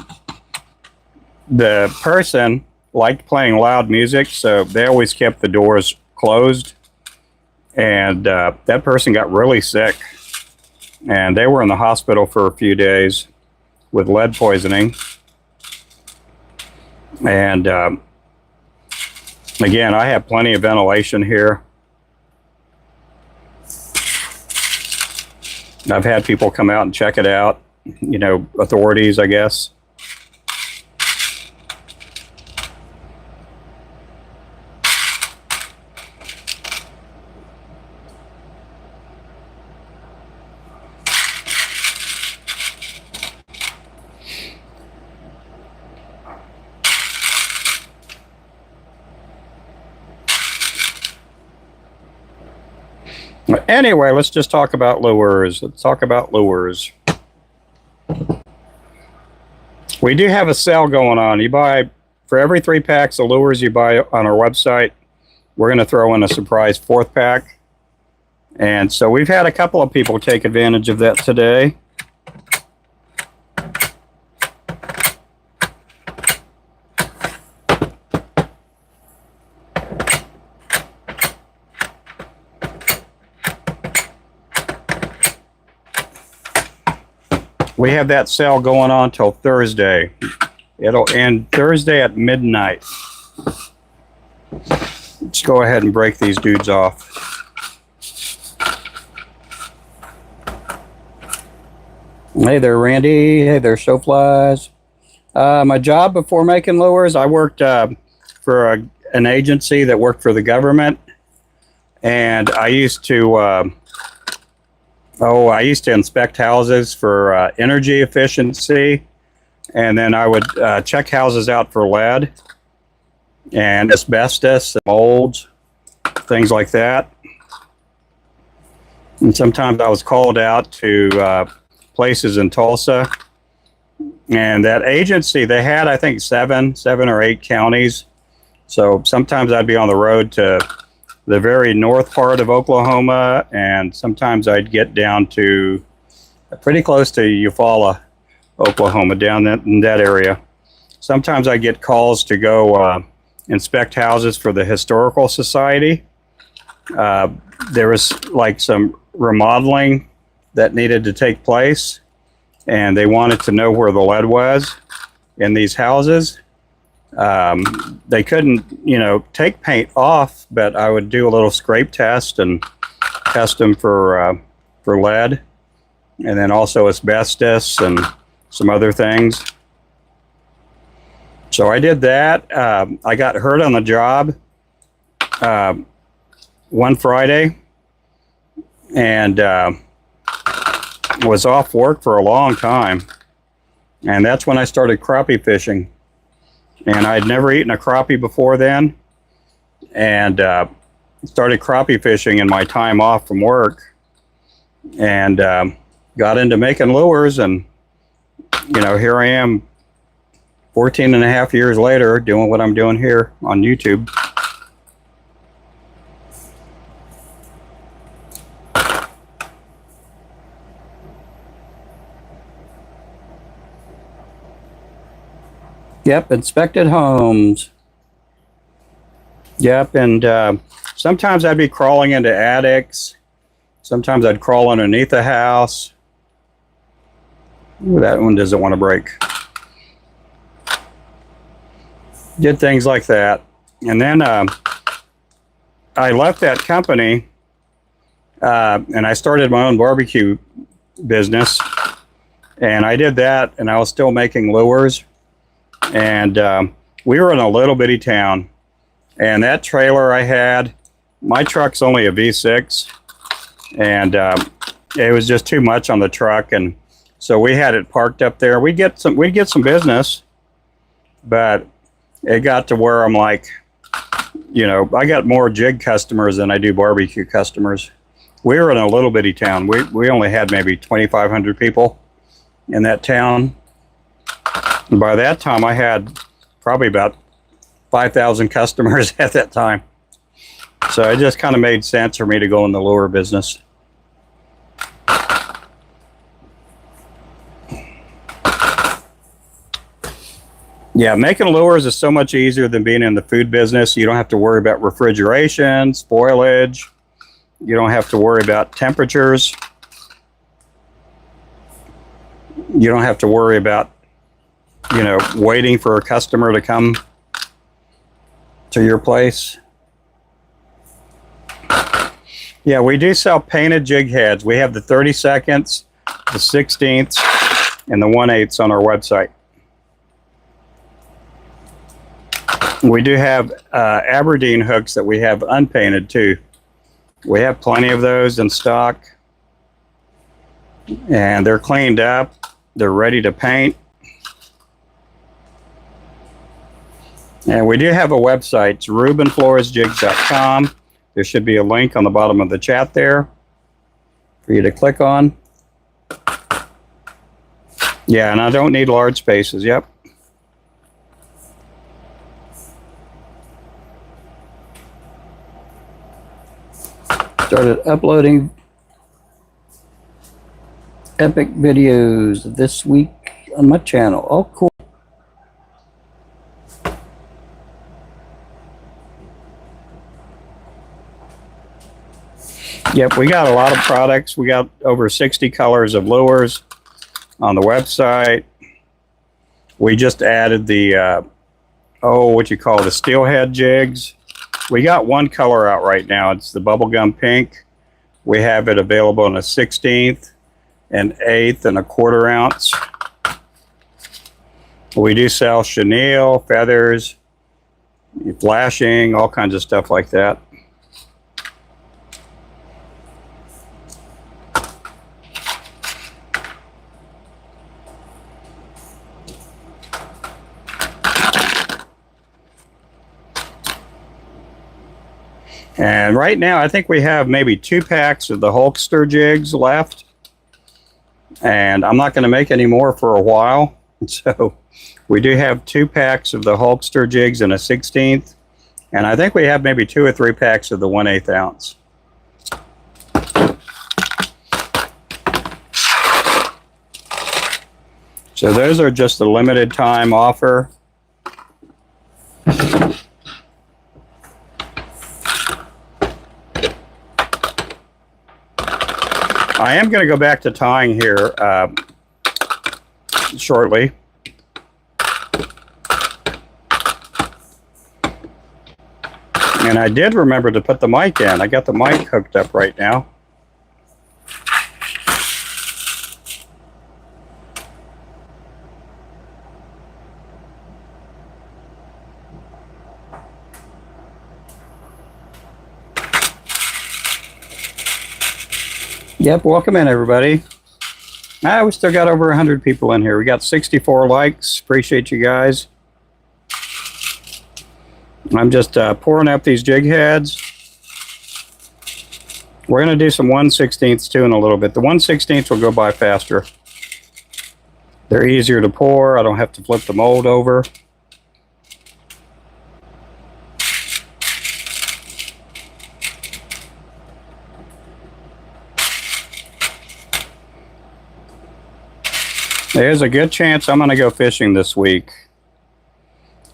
the person liked playing loud music, so they always kept the doors closed. And that person got really sick. And they were in the hospital for a few days with lead poisoning. And again, I have plenty of ventilation here. I've had people come out and check it out, you know, authorities, I guess. Anyway, let's just talk about lures. Let's talk about lures. We do have a sale going on. You buy, for every 3 packs of lures you buy on our website, we're going to throw in a surprise 4th pack. And so we've had a couple of people take advantage of that today. We have that sale going on till Thursday. It'll end Thursday at midnight. Let's go ahead and break these dudes off. Hey there, Randy. Hey there, Showflies. My job before making lures, I worked for an agency that worked for the government. And I used to inspect houses for energy efficiency, and then I would check houses out for lead and asbestos, molds, things like that. And sometimes I was called out to places in Tulsa, and that agency, they had, I think, seven or 8 counties. So sometimes I'd be on the road to the very north part of Oklahoma, and sometimes I'd get down to pretty close to Eufaula, Oklahoma, down in that area. Sometimes I get calls to go inspect houses for the Historical Society. There was like some remodeling that needed to take place, and they wanted to know where the lead was in these houses. They couldn't, you know, take paint off, but I would do a little scrape test and test them for lead, and then also asbestos and some other things. So I did that. I got hurt on the job one Friday, and was off work for a long time. And that's when I started crappie fishing. And I'd never eaten a crappie before then, and started crappie fishing in my time off from work, and got into making lures. And, you know, here I am 14 and a half years later doing what I'm doing here on YouTube. Yep, inspected homes. Yep, and sometimes I'd be crawling into attics. Sometimes I'd crawl underneath the house. Ooh, that one doesn't want to break. Did things like that. And then I left that company, and I started my own barbecue business. And I did that, and I was still making lures. And we were in a little bitty town, and that trailer I had, my truck's only a V6, and it was just too much on the truck, and so we had it parked up there. We'd get some business, but it got to where I'm like, you know, I got more jig customers than I do barbecue customers. We were in a little bitty town. We only had maybe 2,500 people in that town. And by that time, I had probably about 5,000 customers at that time. So it just kind of made sense for me to go in the lure business. Yeah, making lures is so much easier than being in the food business. You don't have to worry about refrigeration, spoilage. You don't have to worry about temperatures. You don't have to worry about, you know, waiting for a customer to come to your place. Yeah, we do sell painted jig heads. We have the 32nds, the 16ths, and the 1/8ths on our website. We do have Aberdeen hooks that we have unpainted too. We have plenty of those in stock, and they're cleaned up. They're ready to paint. And we do have a website. It's rubenfloresjig.com. There should be a link on the bottom of the chat there for you to click on. Yeah, and I don't need large spaces. Yep. Started uploading epic videos this week on my channel. Oh, cool. Yep, we got a lot of products. We got over 60 colors of lures on the website. We just added the, the steelhead jigs. We got one color out right now. It's the bubblegum pink. We have it available in a 16th, an 1/8, and a 1/4 ounce. We do sell chenille, feathers, flashing, all kinds of stuff like that. And right now, I think we have maybe 2 packs of the Hulkster jigs left. And I'm not going to make any more for a while. So we do have 2 packs of the Hulkster jigs in a 16th. And I think we have maybe 2 or 3 packs of the 1/8 ounce. So those are just a limited time offer. I am going to go back to tying here shortly. And I did remember to put the mic in. I got the mic hooked up right now. Yep, welcome in everybody. We still got over 100 people in here. We got 64 likes. Appreciate you guys. I'm just pouring up these jig heads. We're going to do some 1/16ths too in a little bit. The 1/16ths will go by faster. They're easier to pour. I don't have to flip the mold over. There's a good chance I'm going to go fishing this week.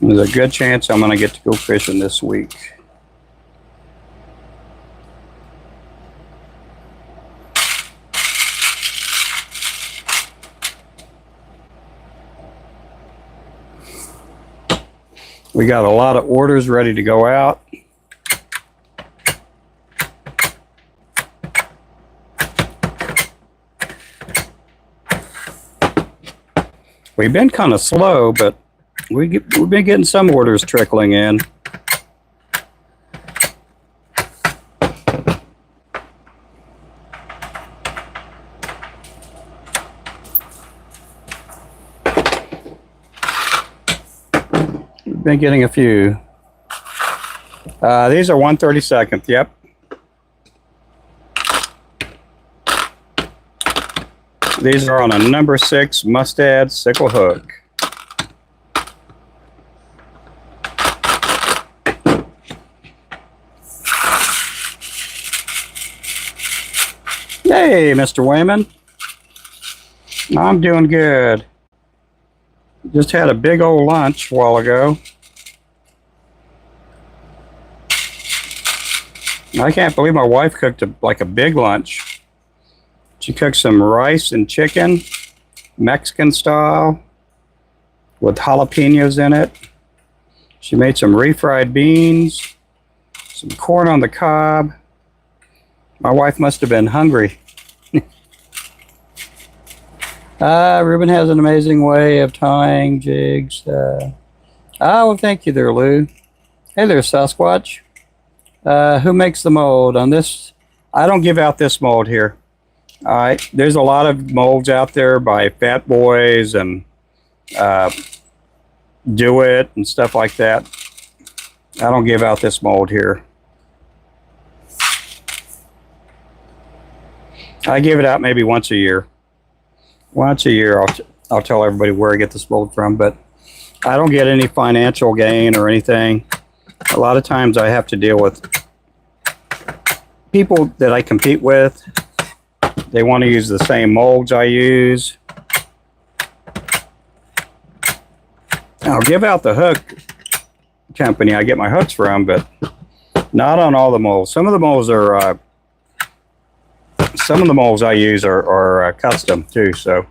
There's a good chance I'm going to get to go fishing this week. We got a lot of orders ready to go out. We've been kind of slow, but we've been getting some orders trickling in. We've been getting a few. These are 1/32. Yep. These are on a number 6 mustad sickle hook. Hey, Mr. Wayman. I'm doing good. Just had a big old lunch a while ago. I can't believe my wife cooked like a big lunch. She cooked some rice and chicken, Mexican style, with jalapenos in it. She made some refried beans, some corn on the cob, My wife must have been hungry. Ruben has an amazing way of tying jigs. Well, thank you there, Lou. Hey there, Sasquatch. Who makes the mold on this? I don't give out this mold here. All right, there's a lot of molds out there by Fat Boys and Do It and stuff like that. I don't give out this mold here. I give it out maybe once a year. Once a year, I'll tell everybody where I get this mold from, but I don't get any financial gain or anything. A lot of times I have to deal with people that I compete with. They want to use the same molds I use. I'll give out the hook company I get my hooks from, but not on all the molds. Some of the molds are some of the molds I use are custom too, so.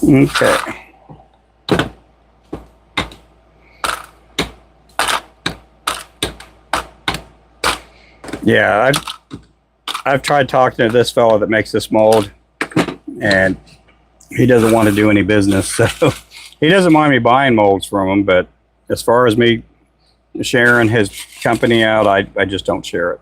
Okay. Yeah, I've tried talking to this fellow that makes this mold, and he doesn't want to do any business. So he doesn't mind me buying molds from him, but as far as me sharing his company out, I just don't share it.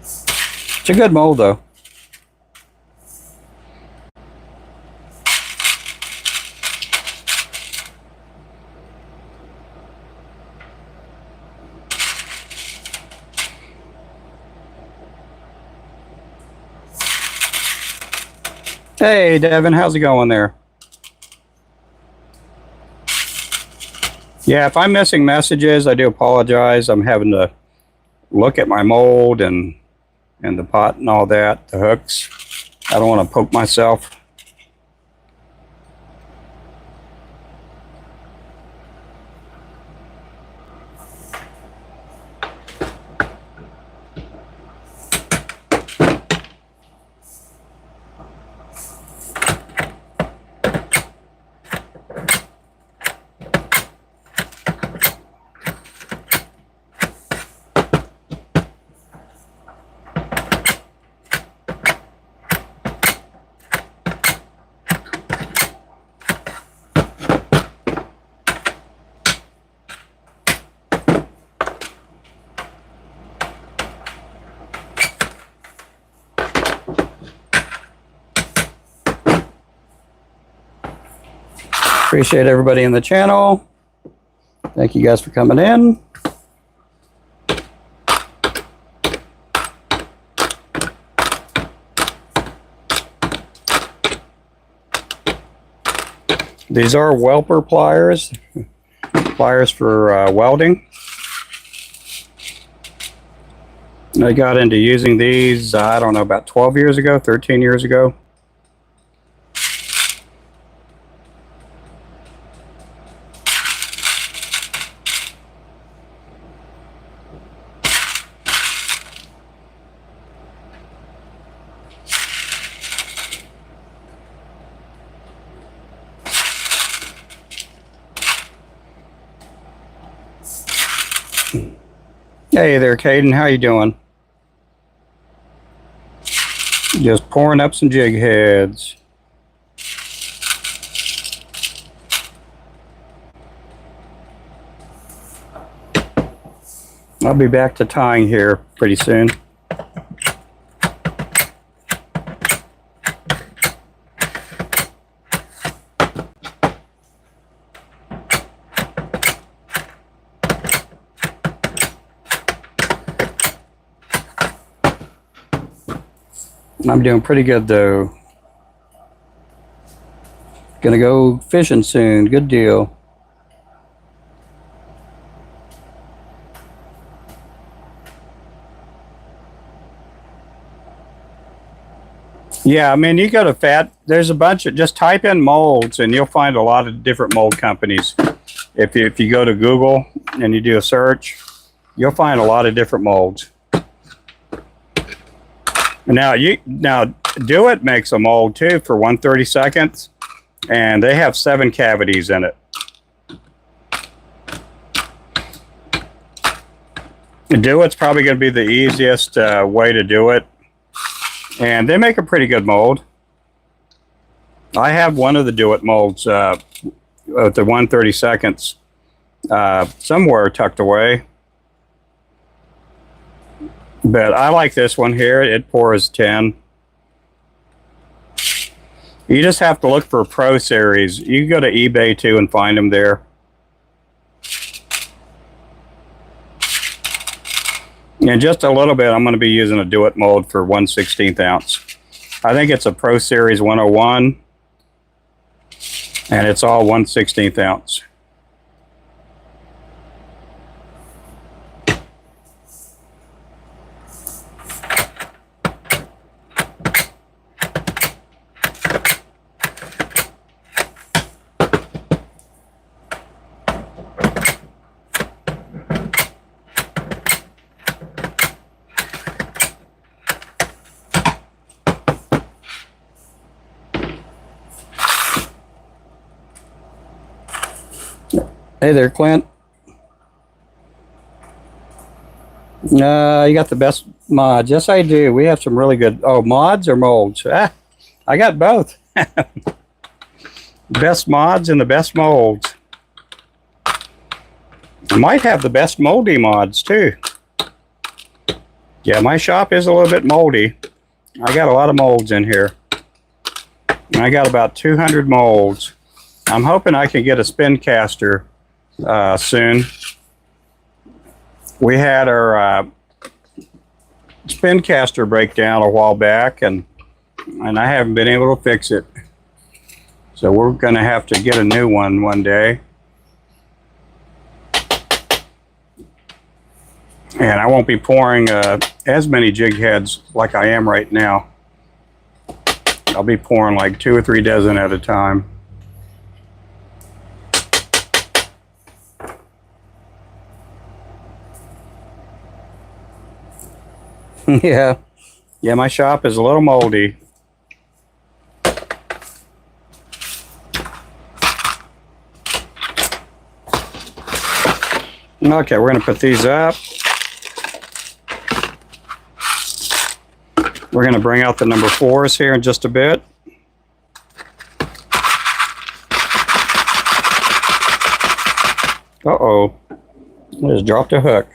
It's a good mold, though. Hey, Devin, how's it going there? Yeah, if I'm missing messages, I do apologize. I'm having to look at my mold and the pot and all that, the hooks. I don't want to poke myself. Appreciate everybody in the channel. Thank you guys for coming in. These are Welper pliers, pliers for welding. I got into using these, I don't know, about 12 years ago, 13 years ago. Hey there, Caden. How you doing? Just pouring up some jig heads. I'll be back to tying here pretty soon. I'm doing pretty good though. Gonna go fishing soon. Good deal. Yeah, I mean, you go to there's a bunch of, just type in molds and you'll find a lot of different mold companies. If you go to Google and you do a search, you'll find a lot of different molds. Now Do It makes a mold too for 1/32, and they have 7 cavities in it. Do It's probably going to be the easiest way to do it, and they make a pretty good mold. I have one of the Do It molds with the 1/32 somewhere tucked away. But I like this one here. It pours 10. You just have to look for Pro Series. You can go to eBay too and find them there. And just a little bit, I'm going to be using a Do It mold for 1/16 ounce. I think it's a Pro Series 101. And it's all 1/16 ounce. Hey there, Clint. You got the best mods. Yes, I do. We have some really good... Oh, mods or molds? Ah, I got both. Best mods and the best molds. I might have the best moldy mods, too. Yeah, my shop is a little bit moldy. I got a lot of molds in here. I got about 200 molds. I'm hoping I can get a spin caster soon. We had our spin caster break down a while back, and I haven't been able to fix it. So we're going to have to get a new one day. And I won't be pouring as many jig heads like I am right now. I'll be pouring like 2 or 3 dozen at a time. Yeah, my shop is a little moldy. Okay, we're going to put these up. We're going to bring out the number 4s here in just a bit. Uh-oh, I just dropped a hook.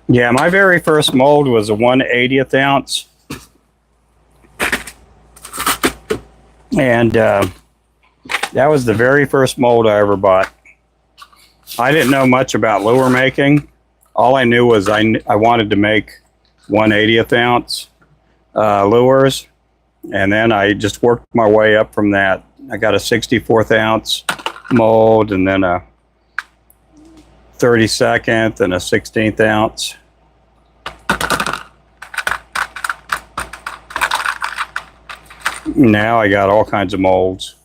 Yeah, my very first mold was a 1/80th ounce. And that was the very first mold I ever bought. I didn't know much about lure making. All I knew was I wanted to make 1/80th ounce lures. And then I just worked my way up from that. I got a 64th ounce mold, and then a 32nd and a 16th ounce. Now I got all kinds of molds.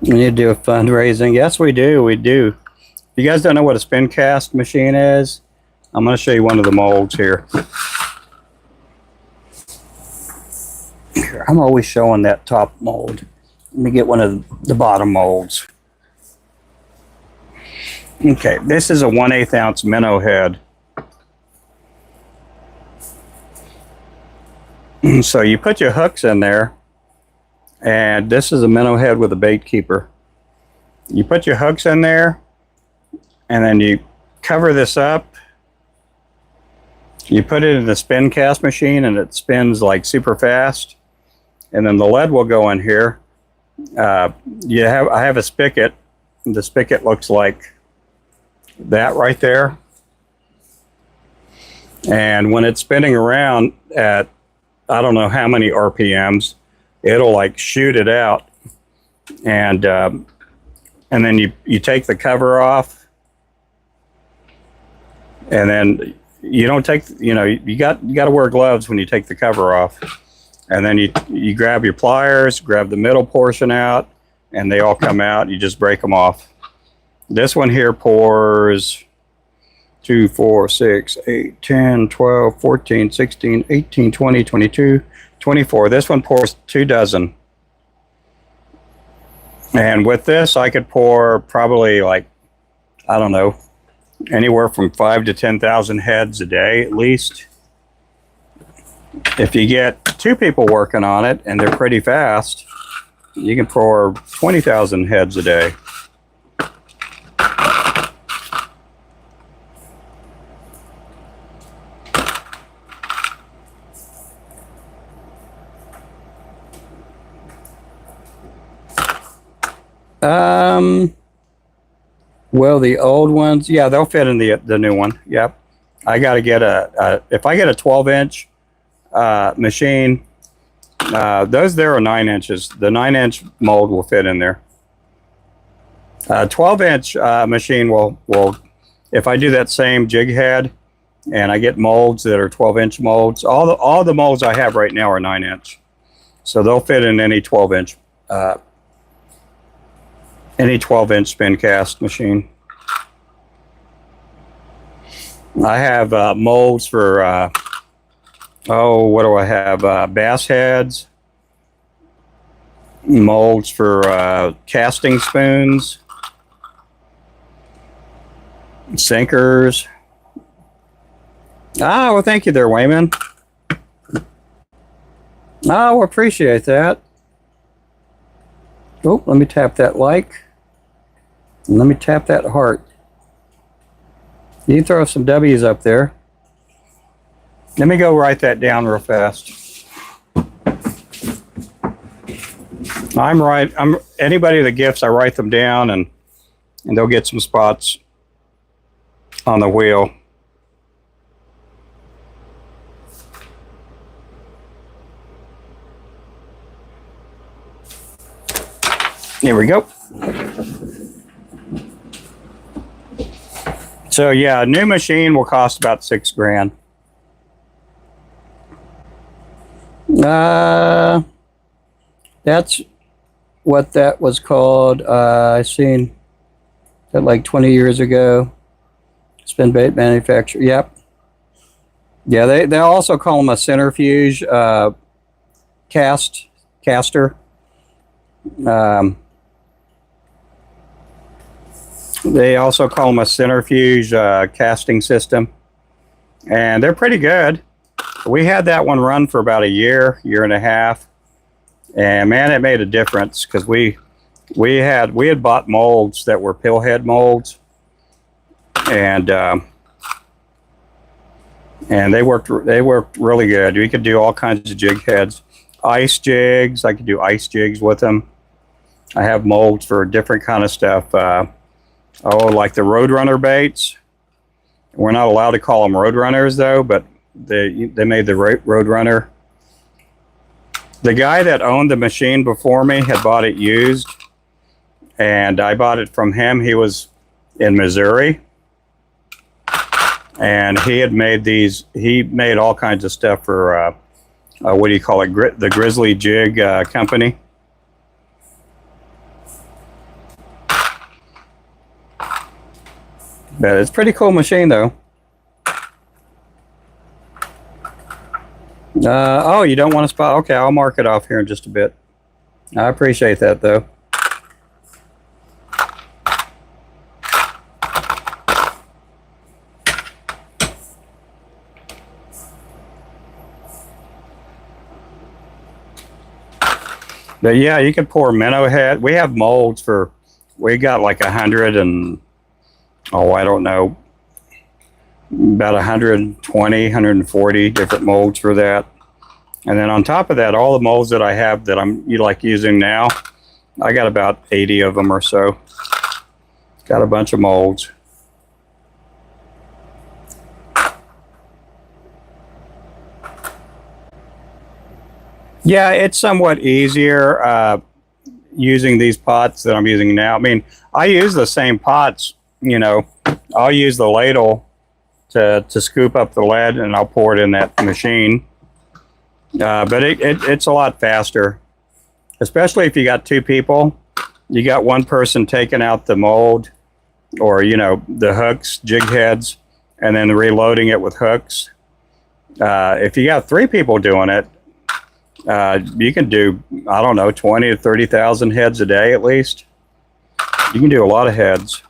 We need to do a fundraising. Yes, we do. We do. If you guys don't know what a spin cast machine is, I'm going to show you one of the molds here. I'm always showing that top mold. Let me get one of the bottom molds. Okay, this is a 1/8 ounce minnow head. So you put your hooks in there, and this is a minnow head with a bait keeper. You put your hooks in there, and then you cover this up. You put it in the spin cast machine, and it spins like super fast. And then the lead will go in here. I have a spigot. The spigot looks like that right there. And when it's spinning around at I don't know how many RPMs, it'll like shoot it out. And and then you take the cover off, and then you don't take, you got to wear gloves when you take the cover off, and then you grab your pliers, grab the middle portion out, and they all come out. You just break them off. This one here pours 2, 4, 6, 8, 10, 12, 14, 16, 18, 20, 22, 24. This one pours 2 dozen. And with this, I could pour probably, like, I don't know, anywhere from 5 to 10,000 heads a day at least. If you get 2 people working on it and they're pretty fast, you can pour 20,000 heads a day. Well, the old ones, yeah, they'll fit in the new one. Yep. I got to get if I get a 12-inch machine, those there are 9 inches. The 9-inch mold will fit in there. 12-inch machine will, if I do that same jig head and I get molds that are 12-inch molds, all the molds I have right now are 9-inch. So they'll fit in any 12-inch spin cast machine. I have molds for what do I have? Bass heads, molds for casting spoons, sinkers. Well, thank you there, Wayman. Oh, appreciate that. Oh, let me tap that like. And let me tap that heart. You can throw some W's up there. Let me go write that down real fast. I'm anybody that gifts, I write them down, and they'll get some spots on the wheel. Here we go. So yeah, a new machine will cost about $6 grand. That's what that was called. I seen that like 20 years ago. Spin bait manufacturer. Yep. Yeah, they also call them a centrifuge caster. They also call them a centrifuge casting system, and they're pretty good. We had that one run for about a year and a half, and man, it made a difference because we had bought molds that were pillhead molds, and they worked really good. We could do all kinds of jig heads, ice jigs. I could do ice jigs with them. I have molds for different kind of stuff. Like the Roadrunner baits. We're not allowed to call them Roadrunners though, but they made the Roadrunner. The guy that owned the machine before me had bought it used, and I bought it from him. He was in Missouri, and he had made these. He made all kinds of stuff for what do you call it? The Grizzly Jig company. But it's a pretty cool machine, though. You don't want to spot? Okay, I'll mark it off here in just a bit. I appreciate that, though. But yeah, you can pour minnow head. We have molds for. We got like 100 and. I don't know, about 120, 140 different molds for that. And then on top of that, all the molds that I have that I'm using now, I got about 80 of them or so. Got a bunch of molds. Yeah, it's somewhat easier. using these pots that I'm using now. I mean, I use the same pots, you know. I'll use the ladle to scoop up the lead, and I'll pour it in that machine. But it's a lot faster, especially if you got two people. You got one person taking out the mold, or, you know, the hooks, jig heads, and then reloading it with hooks. If you got three people doing it, you can do, I don't know, 20 to 30,000 heads a day at least. You can do a lot of heads.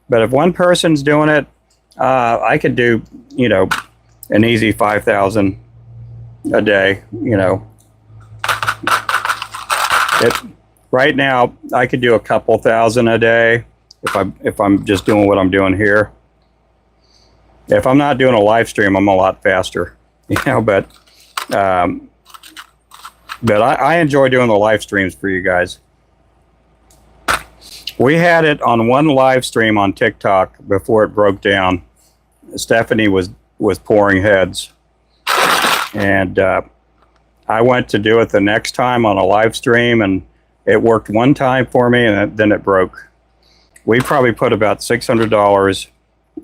But if one person's doing it, I could do, you know, an easy 5,000 a day, you know. Right now, I could do a couple thousand a day if I'm just doing what I'm doing here. If I'm not doing a live stream, I'm a lot faster, you know. But I enjoy doing the live streams for you guys. We had it on one live stream on TikTok before it broke down. Stephanie was pouring heads, and I went to do it the next time on a live stream, and it worked one time for me, and then it broke. We probably put about $600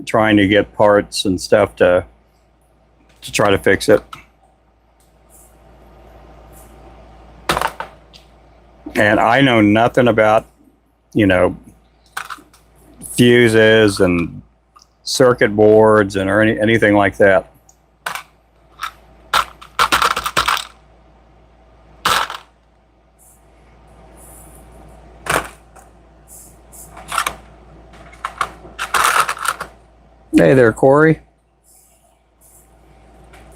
trying to get parts and stuff to try to fix it. And I know nothing about, you know, fuses and circuit boards and or anything like that. Hey there, Corey.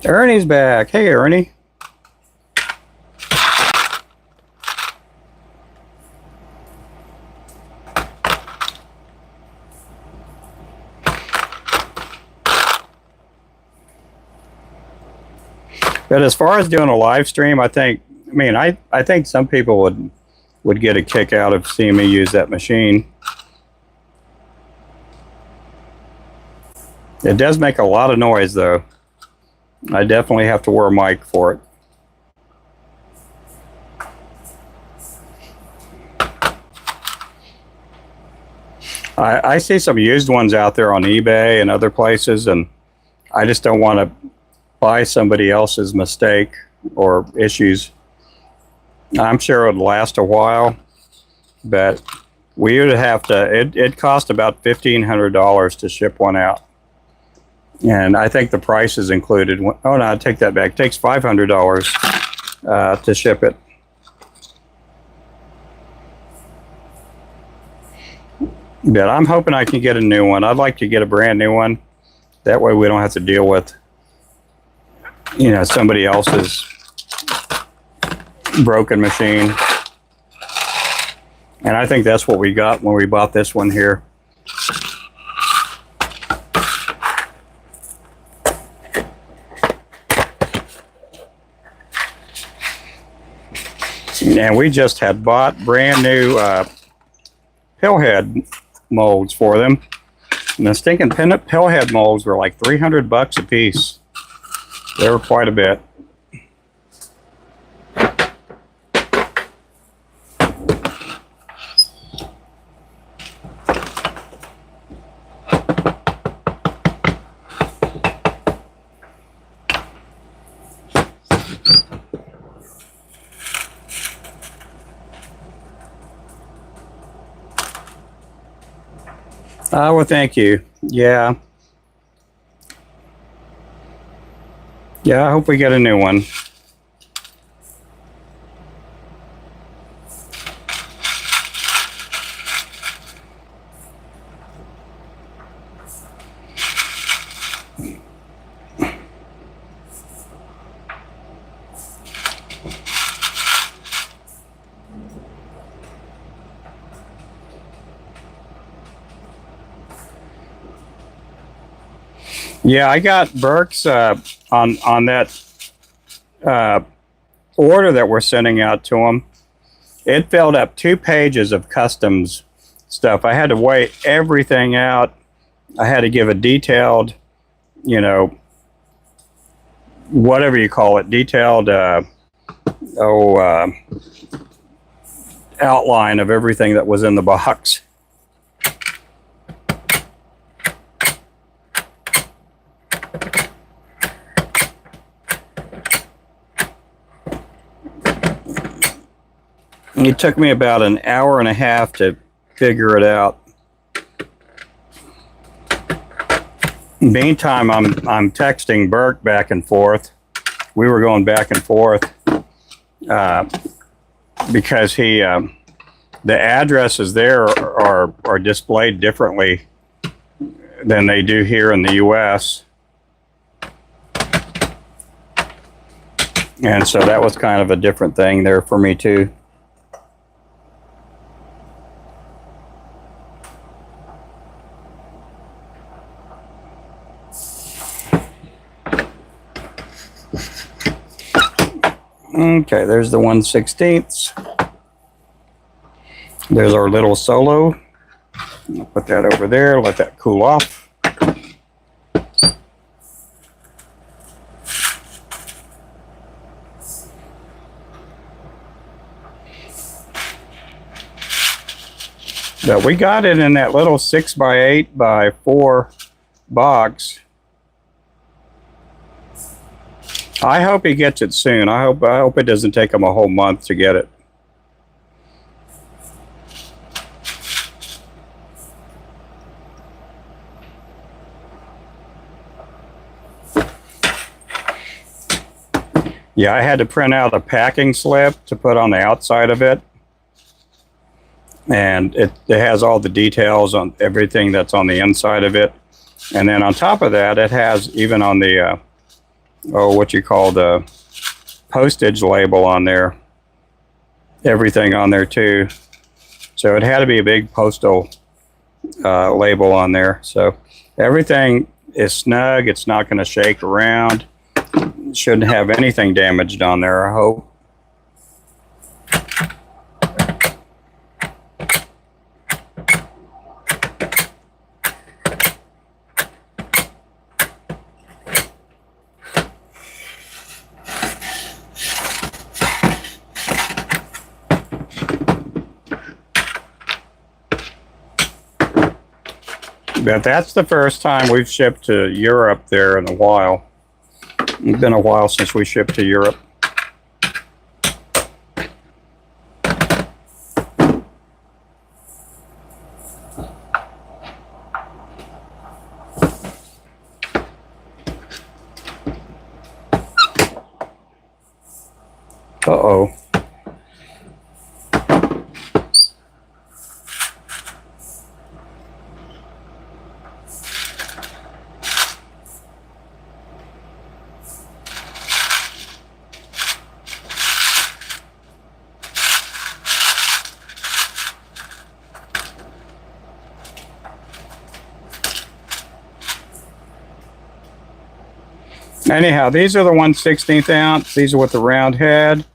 Ernie's back. Hey, Ernie. But as far as doing a live stream, I think some people would get a kick out of seeing me use that machine. It does make a lot of noise, though. I definitely have to wear a mic for it. I see some used ones out there on eBay and other places, and I just don't want to buy somebody else's mistake or issues. I'm sure it would last a while, but we would have to, it cost about $1,500 to ship one out. And I think the price is included. Oh no, I take that back. It takes $500 to ship it. But I'm hoping I can get a new one. I'd like to get a brand new one. That way we don't have to deal with, you know, somebody else's broken machine. And I think that's what we got when we bought this one here. And we just had bought brand new pillhead molds for them. And the stinking pillhead molds were like $300 a piece. They were quite a bit. Well, thank you. Yeah. Yeah, I hope we get a new one. Yeah, I got Burke's on that order that we're sending out to them. It filled up 2 pages of customs stuff. I had to weigh everything out. I had to give a detailed, you know, whatever you call it, detailed, outline of everything that was in the box. It took me about an hour and a half to figure it out. Meantime, I'm texting Burke back and forth. We were going back and forth because the addresses there are displayed differently than they do here in the U.S. And so that was kind of a different thing there for me too. Okay, there's the 1/16. There's our little solo. I'll put that over there, let that cool off. But we got it in that little 6x8x4 box. I hope he gets it soon. I hope it doesn't take him a whole month to get it. Yeah, I had to print out a packing slip to put on the outside of it. And it has all the details on everything that's on the inside of it. And then on top of that, it has even on the what you call the postage label on there, everything on there too. So it had to be a big postal label on there. So everything is snug. It's not going to shake around. Shouldn't have anything damaged on there, I hope. But that's the first time we've shipped to Europe there in a while. It's been a while since we shipped to Europe. Uh-oh. Anyhow, these are the 1/16 ounce. These are with the round head.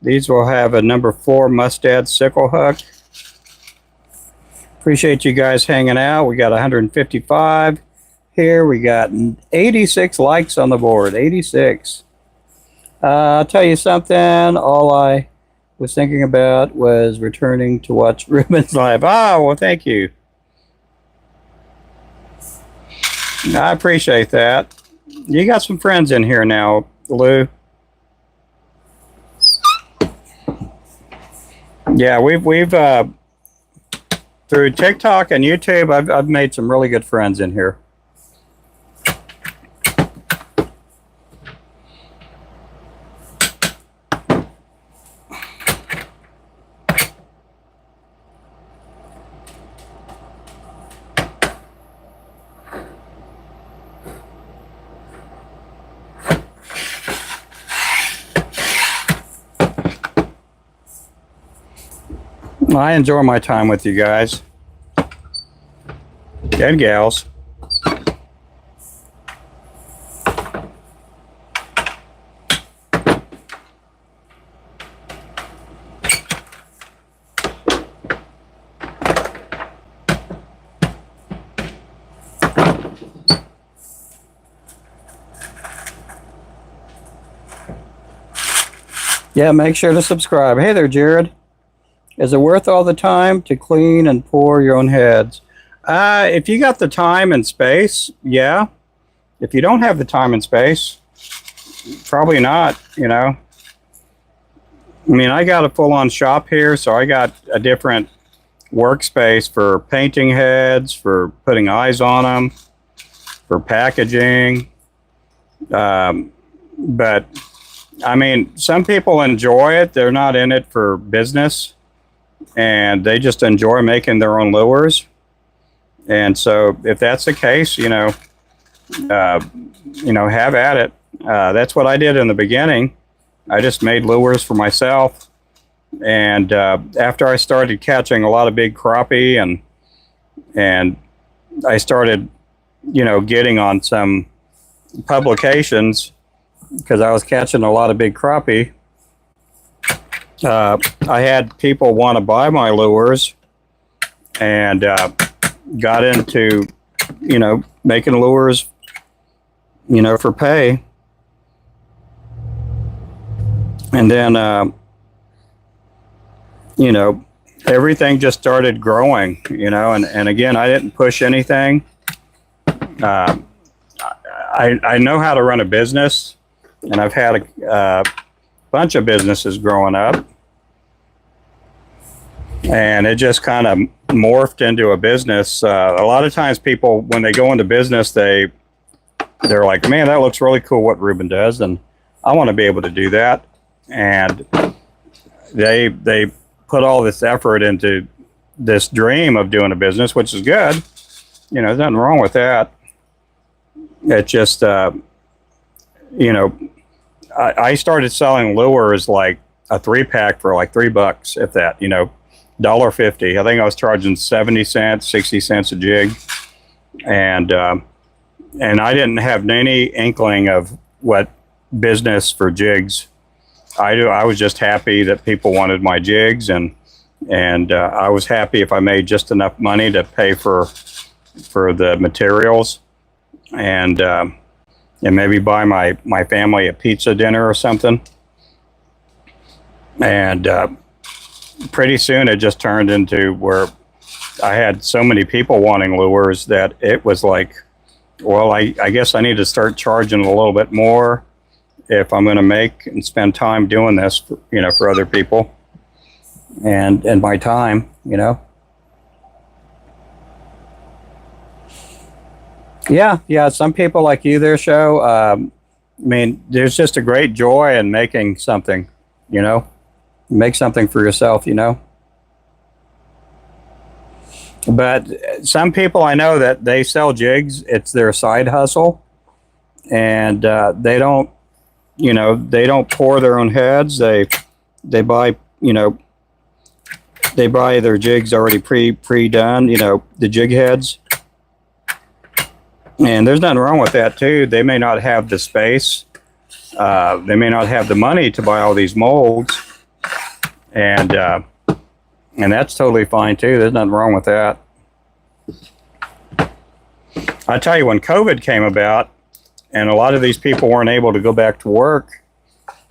These will have a number 4 mustad sickle hook. Appreciate you guys hanging out. We got 155 here. We got 86 likes on the board. 86. I'll tell you something. All I was thinking about was returning to watch Ruben's live. Oh, well, thank you. I appreciate that. You got some friends in here now, Lou. Yeah, we've through TikTok and YouTube, I've made some really good friends in here. I enjoy my time with you guys and gals. Yeah, make sure to subscribe. Hey there, Jared. Is it worth all the time to clean and pour your own heads? If you got the time and space, yeah. If you don't have the time and space, probably not, you know. I mean, I got a full-on shop here, so I got a different workspace for painting heads, for putting eyes on them, for packaging. But, I mean, some people enjoy it. They're not in it for business, and they just enjoy making their own lures. And so if that's the case, have at it. That's what I did in the beginning. I just made lures for myself. And after I started catching a lot of big crappie and I started, getting on some publications because I was catching a lot of big crappie, I had people want to buy my lures and got into, making lures, for pay. And then, everything just started growing, and again, I didn't push anything. I know how to run a business, and I've had a bunch of businesses growing up, and it just kind of morphed into a business. A lot of times people, when they go into business, they're like, man, that looks really cool what Ruben does, and I want to be able to do that. And they put all this effort into this dream of doing a business, which is good. There's nothing wrong with that. It just, I started selling lures like a 3-pack for like $3, if that, $1.50. I think I was charging 70 cents, 60 cents a jig. And I didn't have any inkling of what business for jigs. I was just happy that people wanted my jigs, and I was happy if I made just enough money to pay for the materials, and maybe buy my family a pizza dinner or something. And pretty soon it just turned into where I had so many people wanting lures that it was like, well, I guess I need to start charging a little bit more if I'm going to make and spend time doing this, for other people, and my time, Yeah. Some people like you there, Show. I mean, there's just a great joy in making something, make something for yourself, But some people I know that they sell jigs. It's their side hustle, and they don't pour their own heads. They buy, they buy their jigs already pre-done, the jig heads. And there's nothing wrong with that too. They may not have the space. They may not have the money to buy all these molds. And that's totally fine too. There's nothing wrong with that. I tell you, when COVID came about, and a lot of these people weren't able to go back to work,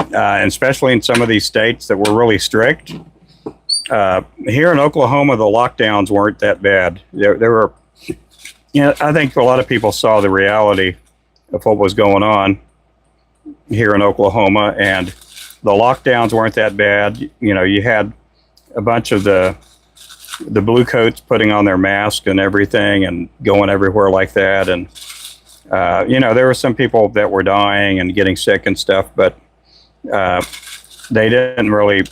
and especially in some of these states that were really strict. Here in Oklahoma, the lockdowns weren't that bad. There were, I think a lot of people saw the reality of what was going on here in Oklahoma, and the lockdowns weren't that bad. You had a bunch of the blue coats putting on their mask and everything and going everywhere like that, and there were some people that were dying and getting sick and stuff, but they didn't really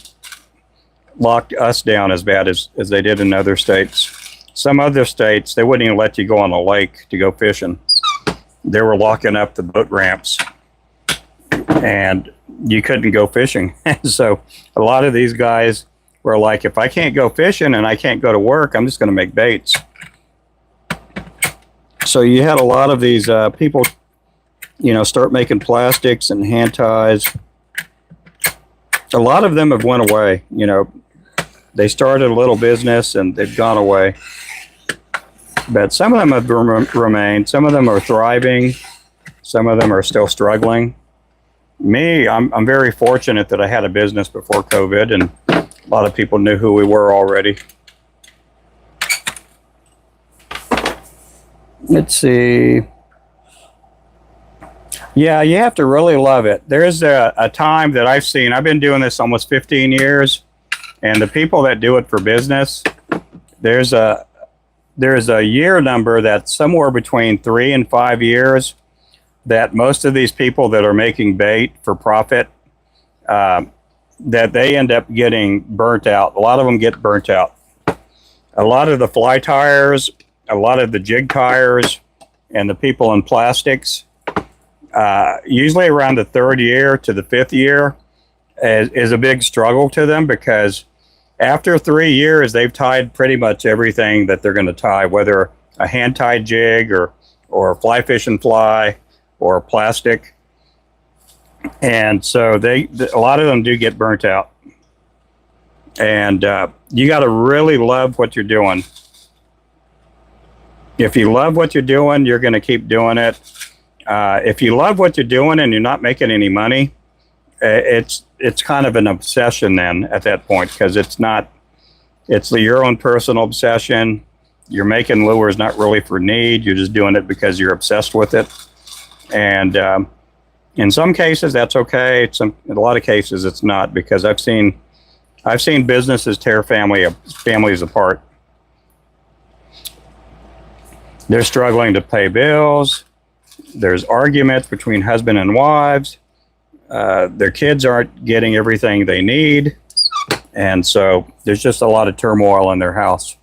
lock us down as bad as they did in other states. Some other states, they wouldn't even let you go on a lake to go fishing. They were locking up the boat ramps, and you couldn't go fishing. So a lot of these guys were like, if I can't go fishing and I can't go to work, I'm just going to make baits. So you had a lot of these people, start making plastics and hand ties. A lot of them have went away. They started a little business and they've gone away. But some of them have remained. Some of them are thriving. Some of them are still struggling. Me, I'm very fortunate that I had a business before COVID, and A lot of people knew who we were already. Let's see. Yeah, you have to really love it. There's a time that I've seen, I've been doing this almost 15 years, and the people that do it for business, there's a year number that's somewhere between 3 and 5 years that most of these people that are making bait for profit, that they end up getting burnt out. A lot of them get burnt out. A lot of the fly tyers, a lot of the jig tyers, and the people in plastics, usually around the 3rd year to the 5th year is a big struggle to them, because after 3 years, they've tied pretty much everything that they're going to tie, whether a hand-tied jig or a fly fishing fly or plastic. And so a lot of them do get burnt out. And you got to really love what you're doing. If you love what you're doing, you're going to keep doing it. If you love what you're doing and you're not making any money, it's kind of an obsession then at that point, because it's your own personal obsession. You're making lures not really for need. You're just doing it because you're obsessed with it. And in some cases, that's okay. In a lot of cases, it's not, because I've seen businesses tear families apart. They're struggling to pay bills. There's arguments between husband and wives. Their kids aren't getting everything they need. And so there's just a lot of turmoil in their house.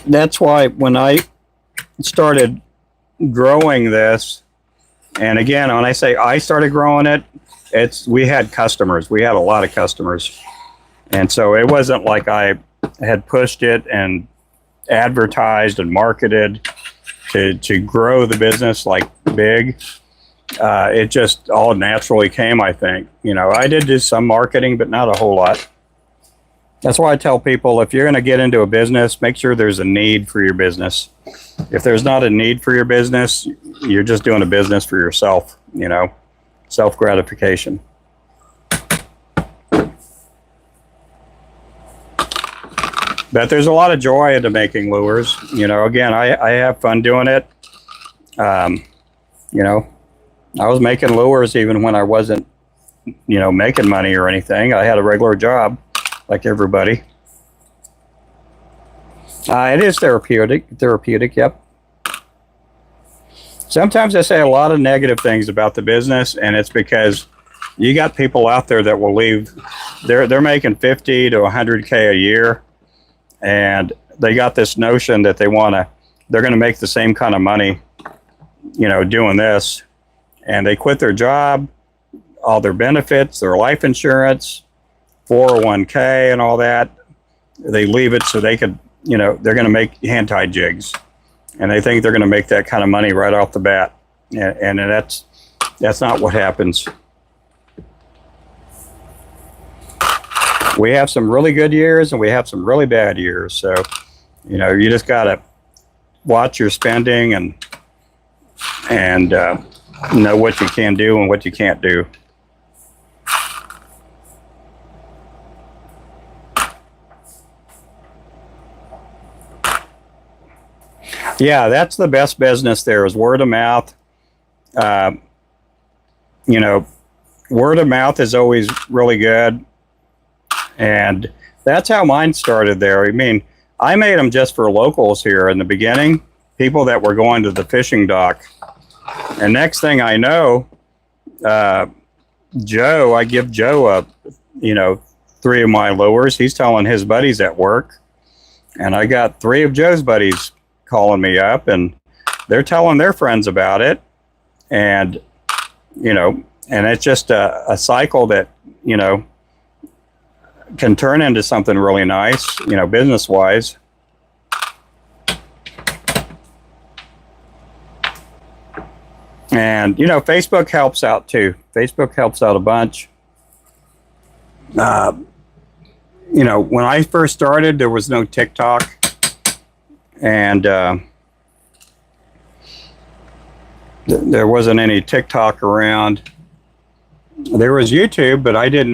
That's why when I started growing this, and again, when I say I started growing it, we had customers. We had a lot of customers. And so it wasn't like I had pushed it and advertised and marketed to grow the business like big. It just all naturally came, I think. I did do some marketing, but not a whole lot. That's why I tell people, if you're going to get into a business, make sure there's a need for your business. If there's not a need for your business, you're just doing a business for yourself, self-gratification. But there's a lot of joy into making lures. Again, I have fun doing it. I was making lures even when I wasn't, making money or anything. I had a regular job like everybody. It is therapeutic, yep. Sometimes I say a lot of negative things about the business, and it's because you got people out there that will leave. They're making 50 to 100K a year, and they got this notion that they're going to make the same kind of money, doing this, and they quit their job, all their benefits, their life insurance, 401K and all that. They leave it so they could, they're going to make hand-tied jigs, and they think they're going to make that kind of money right off the bat, and that's not what happens. We have some really good years and we have some really bad years. So, you just got to watch your spending and know what you can do and what you can't do. Yeah, that's the best business there, is word of mouth. Word of mouth is always really good. And that's how mine started there. I mean, I made them just for locals here in the beginning, people that were going to the fishing dock. And next thing I know, I give Joe 3 of my lures. He's telling his buddies at work. And I got 3 of Joe's buddies calling me up, and they're telling their friends about it. And, and it's just a cycle that, can turn into something really nice, business-wise. And, Facebook helps out too. Facebook helps out a bunch. When I first started, there was no TikTok. And There wasn't any TikTok around. There was YouTube, but I did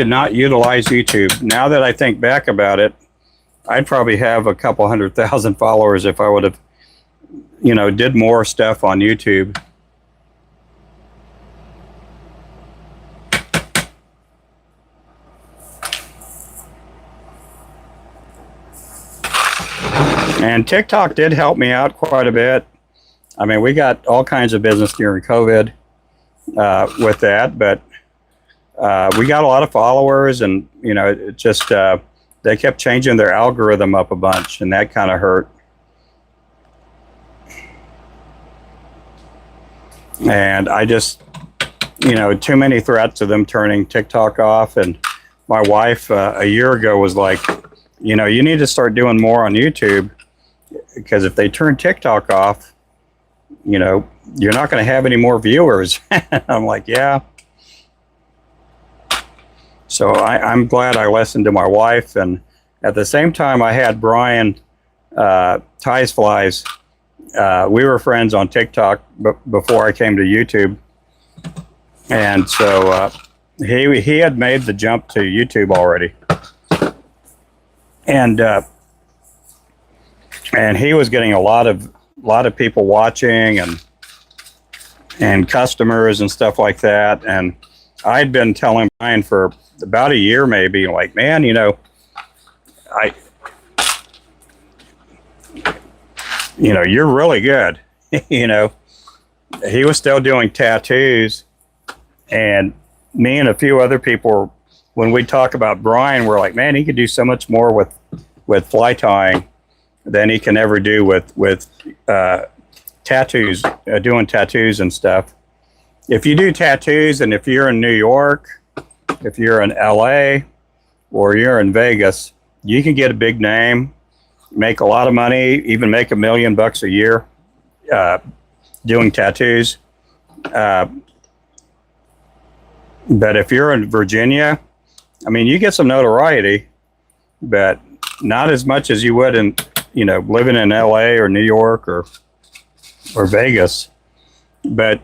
not utilize YouTube. Now that I think back about it, I'd probably have a couple 100,000 followers if I would have, did more stuff on YouTube. And TikTok did help me out quite a bit. I mean, we got all kinds of business during COVID with that, but we got a lot of followers, and it just they kept changing their algorithm up a bunch, and that kind of hurt. And I just, too many threats of them turning TikTok off. And my wife a year ago was like, you need to start doing more on YouTube, because if they turn TikTok off, you're not going to have any more viewers. I'm like, yeah. So I'm glad I listened to my wife. And at the same time, I had Brian Ties Flies. We were friends on TikTok before I came to YouTube. And so he had made the jump to YouTube already. And he was getting a lot of people watching and customers and stuff like that. And I'd been telling Brian for about a year, maybe, like, man, you're really good. He was still doing tattoos, and me and a few other people, when we talk about Brian, we're like, man, he could do so much more with fly tying than he can ever do with tattoos, doing tattoos and stuff. If you do tattoos, and if you're in New York, if you're in LA, or you're in Vegas, you can get a big name, make a lot of money, even make $1 million a year doing tattoos. But if you're in Virginia, I mean, you get some notoriety, but not as much as you would in, living in LA or New York or Vegas. But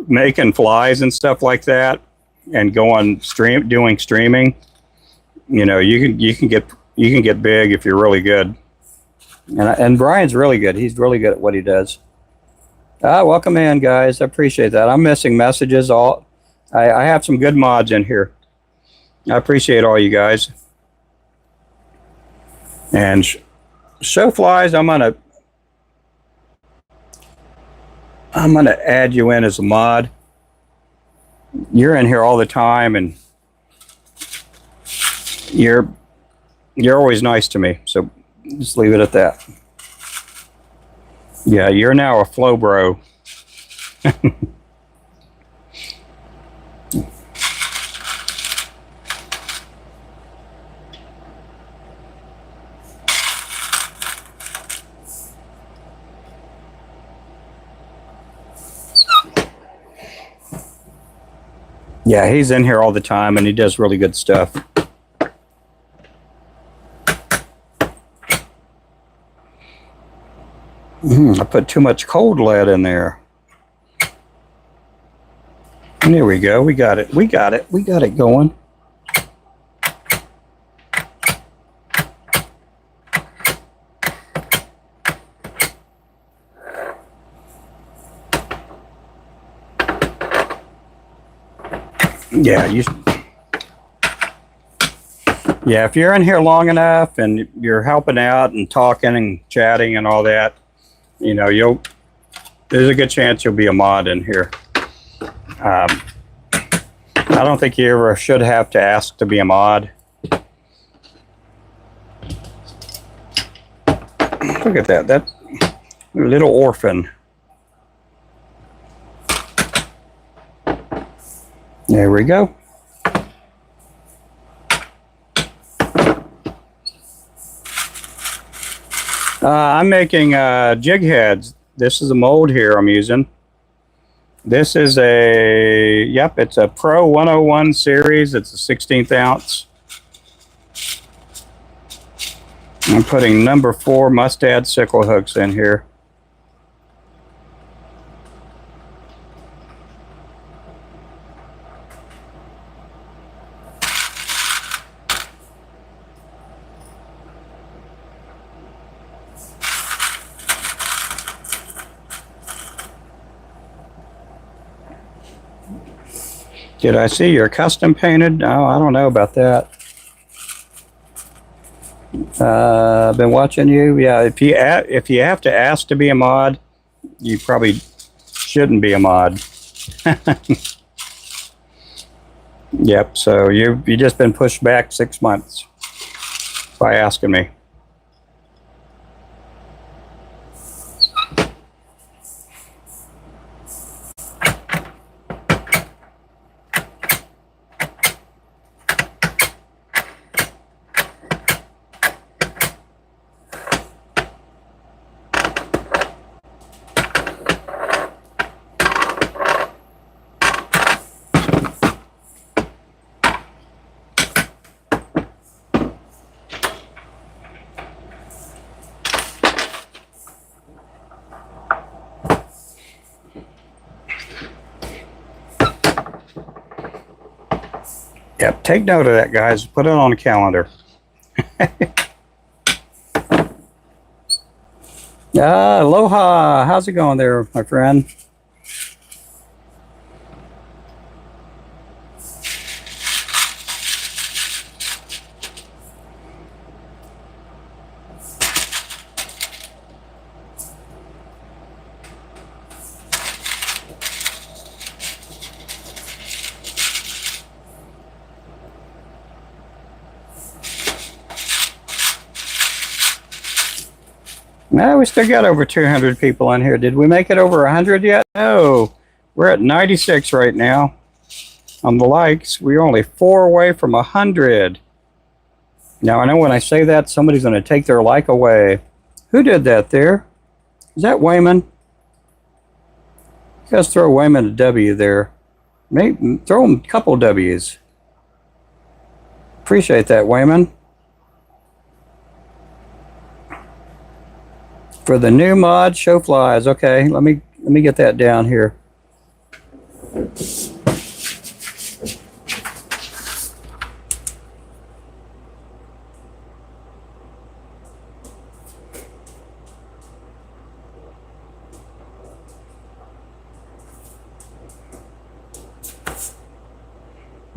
making flies and stuff like that, and doing streaming, you can get big if you're really good. And Brian's really good. He's really good at what he does. Welcome in, guys. I appreciate that. I'm missing messages. I have some good mods in here. I appreciate all you guys. And show flies, I'm gonna add you in as a mod. You're in here all the time, and you're always nice to me. So just leave it at that. Yeah, you're now a flow bro. Yeah, he's in here all the time, and he does really good stuff. I put too much cold lead in there. And here we go. We got it. We got it going. Yeah, if you're in here long enough and you're helping out and talking and chatting and all that, there's a good chance you'll be a mod in here. I don't think you ever should have to ask to be a mod. Look at that little orphan. There we go. I'm making jig heads. This is a mold here I'm using. This is it's a Pro 101 series. It's a 16th ounce. I'm putting number 4 mustad sickle hooks in here. Did I see your custom painted? Oh, I don't know about that. I've been watching you. Yeah, if you have to ask to be a mod, you probably shouldn't be a mod. Yep. So you just been pushed back 6 months by asking me. Yep, take note of that, guys. Put it on the calendar. Aloha. How's it going there, my friend? No, we still got over 200 people in here. Did we make it over 100 yet? No. We're at 96 right now on the likes. We're only 4 away from 100. Now, I know when I say that, somebody's going to take their like away. Who did that there? Is that Wayman? You guys throw Wayman a W there. Maybe throw him a couple W's. Appreciate that, Wayman. For the new mod, show flies. Okay, let me get that down here.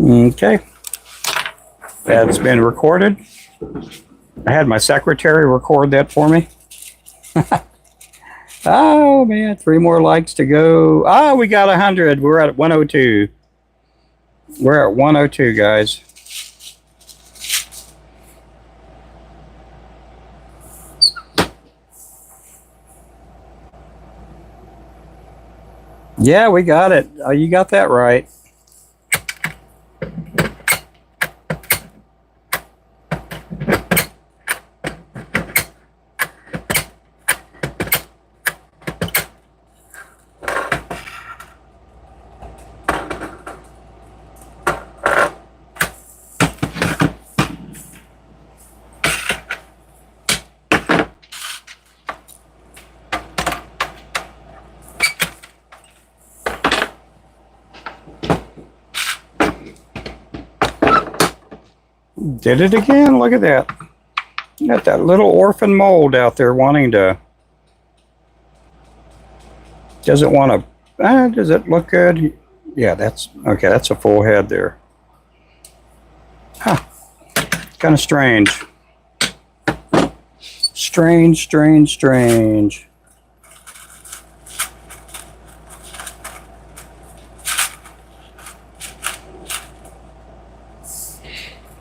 Okay, that's been recorded. I had my secretary record that for me. Oh man, 3 more likes to go. Ah, we got 100. We're at 102. We're at 102, guys. Yeah, we got it. Oh, you got that right. Did it again. Look at that. Got that little orphan mold out there wanting to. Does it want to? Does it look good? Yeah, that's okay. That's a full head there. Huh. Kind of strange. Strange, strange, strange.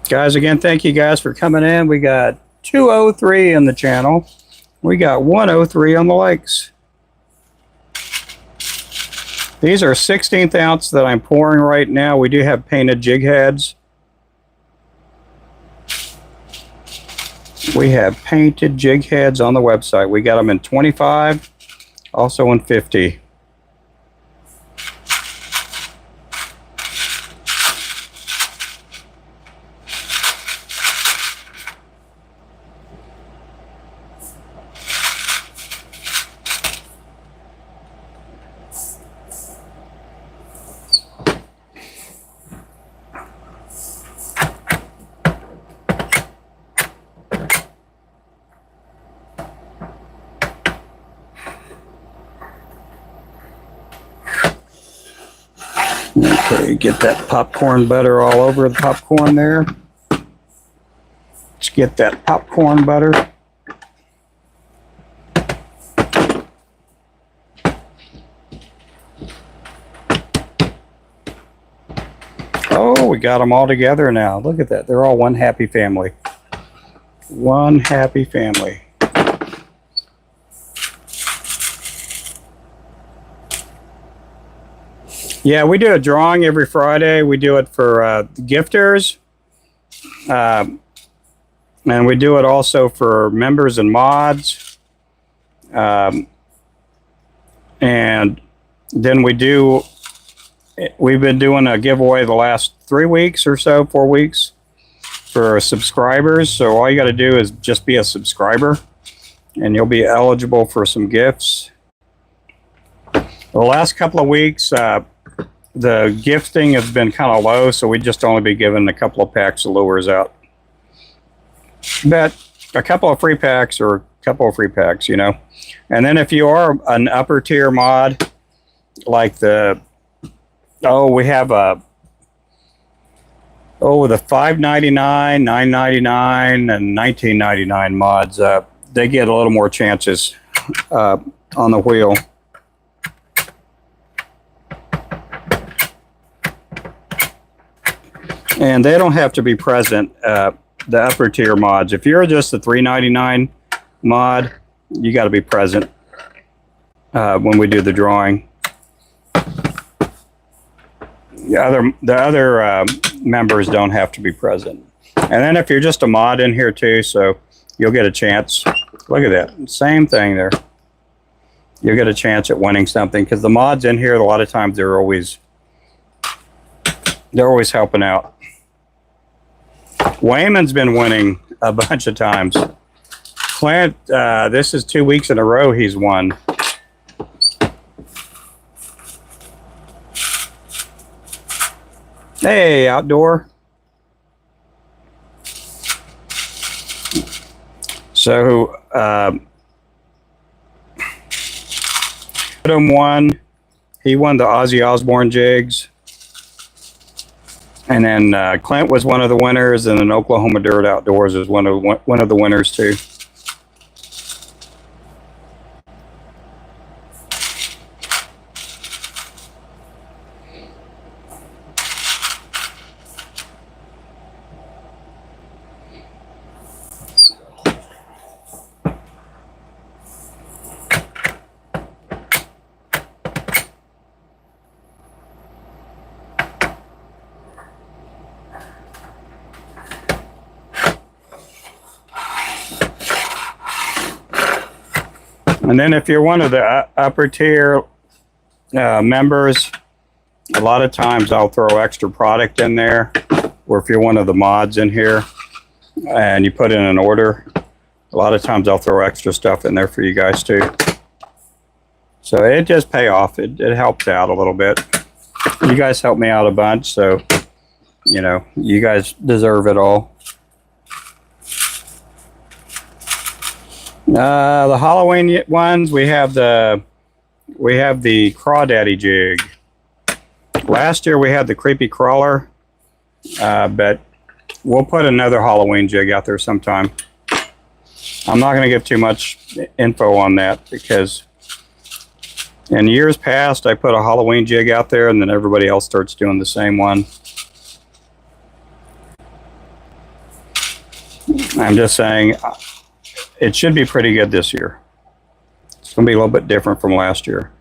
Guys, again, thank you guys for coming in. We got 203 in the channel. We got 103 on the likes. These are 16th ounce that I'm pouring right now. We do have painted jig heads. We have painted jig heads on the website. We got them in 25, also in 50. Okay, get that popcorn butter all over the popcorn there. Let's get that popcorn butter. Oh, we got them all together now. Look at that. They're all one happy family. One happy family. Yeah, we do a drawing every Friday. We do it for gifters. And we do it also for members and mods. And then we've been doing a giveaway the last 3 weeks or so, 4 weeks for subscribers. So all you got to do is just be a subscriber and you'll be eligible for some gifts. The last couple of weeks, the gifting has been kind of low, so we just only be giving a couple of packs of lures out. But a couple of free packs or a couple of free packs, you know. And then if you are an upper tier mod, like the $5.99, $9.99, and $19.99 mods, they get a little more chances on the wheel. And they don't have to be present, the upper tier mods. If you're just a $3.99 mod, you got to be present when we do the drawing. The other members don't have to be present. And then if you're just a mod in here too, so you'll get a chance. Look at that, same thing there. You'll get a chance at winning something because the mods in here, a lot of times they're always helping out. Wayman's been winning a bunch of times. Clint, this is 2 weeks in a row he's won. Hey, Outdoor. So, Adam won. He won the Ozzy Osbourne jigs. And then Clint was one of the winners, and then Oklahoma Dirt Outdoors is one of the winners too. And then if you're one of the upper tier members, a lot of times I'll throw extra product in there. Or if you're one of the mods in here and you put in an order, a lot of times I'll throw extra stuff in there for you guys too. So it just pay off. It helps out a little bit. You guys help me out a bunch, so you know, you guys deserve it all. The Halloween ones, we have the Crawdaddy jig. Last year we had the Creepy Crawler, but we'll put another Halloween jig out there sometime. I'm not going to give too much info on that because in years past I put a Halloween jig out there and then everybody else starts doing the same one. I'm just saying it should be pretty good this year. It's going to be a little bit different from last year.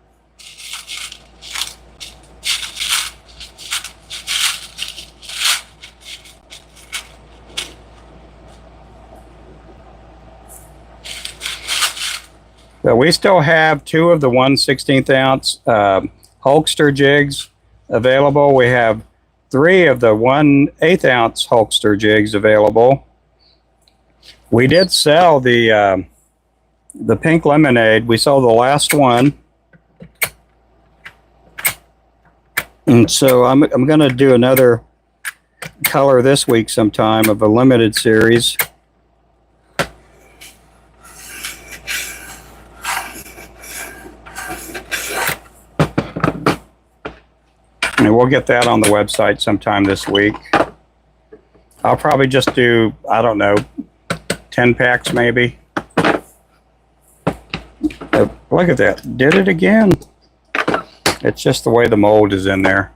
But we still have 2 of the 1/16 ounce Hulkster jigs available. We have 3 of the 1/8 ounce Hulkster jigs available. We did sell the pink lemonade. We sold the last one, and so I'm going to do another color this week sometime of a limited series. And we'll get that on the website sometime this week. I'll probably just do, I don't know, 10 packs maybe. Look at that. Did it again. It's just the way the mold is in there.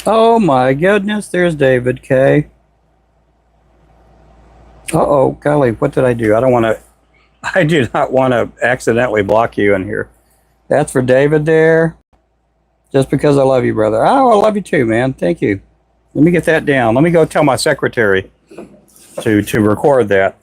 Oh my goodness, there's David K. Uh-oh, golly, what did I do? I do not want to accidentally block you in here. That's for David there. Just because I love you, brother. Oh, I love you too, man. Thank you. Let me get that down. Let me go tell my secretary to record that.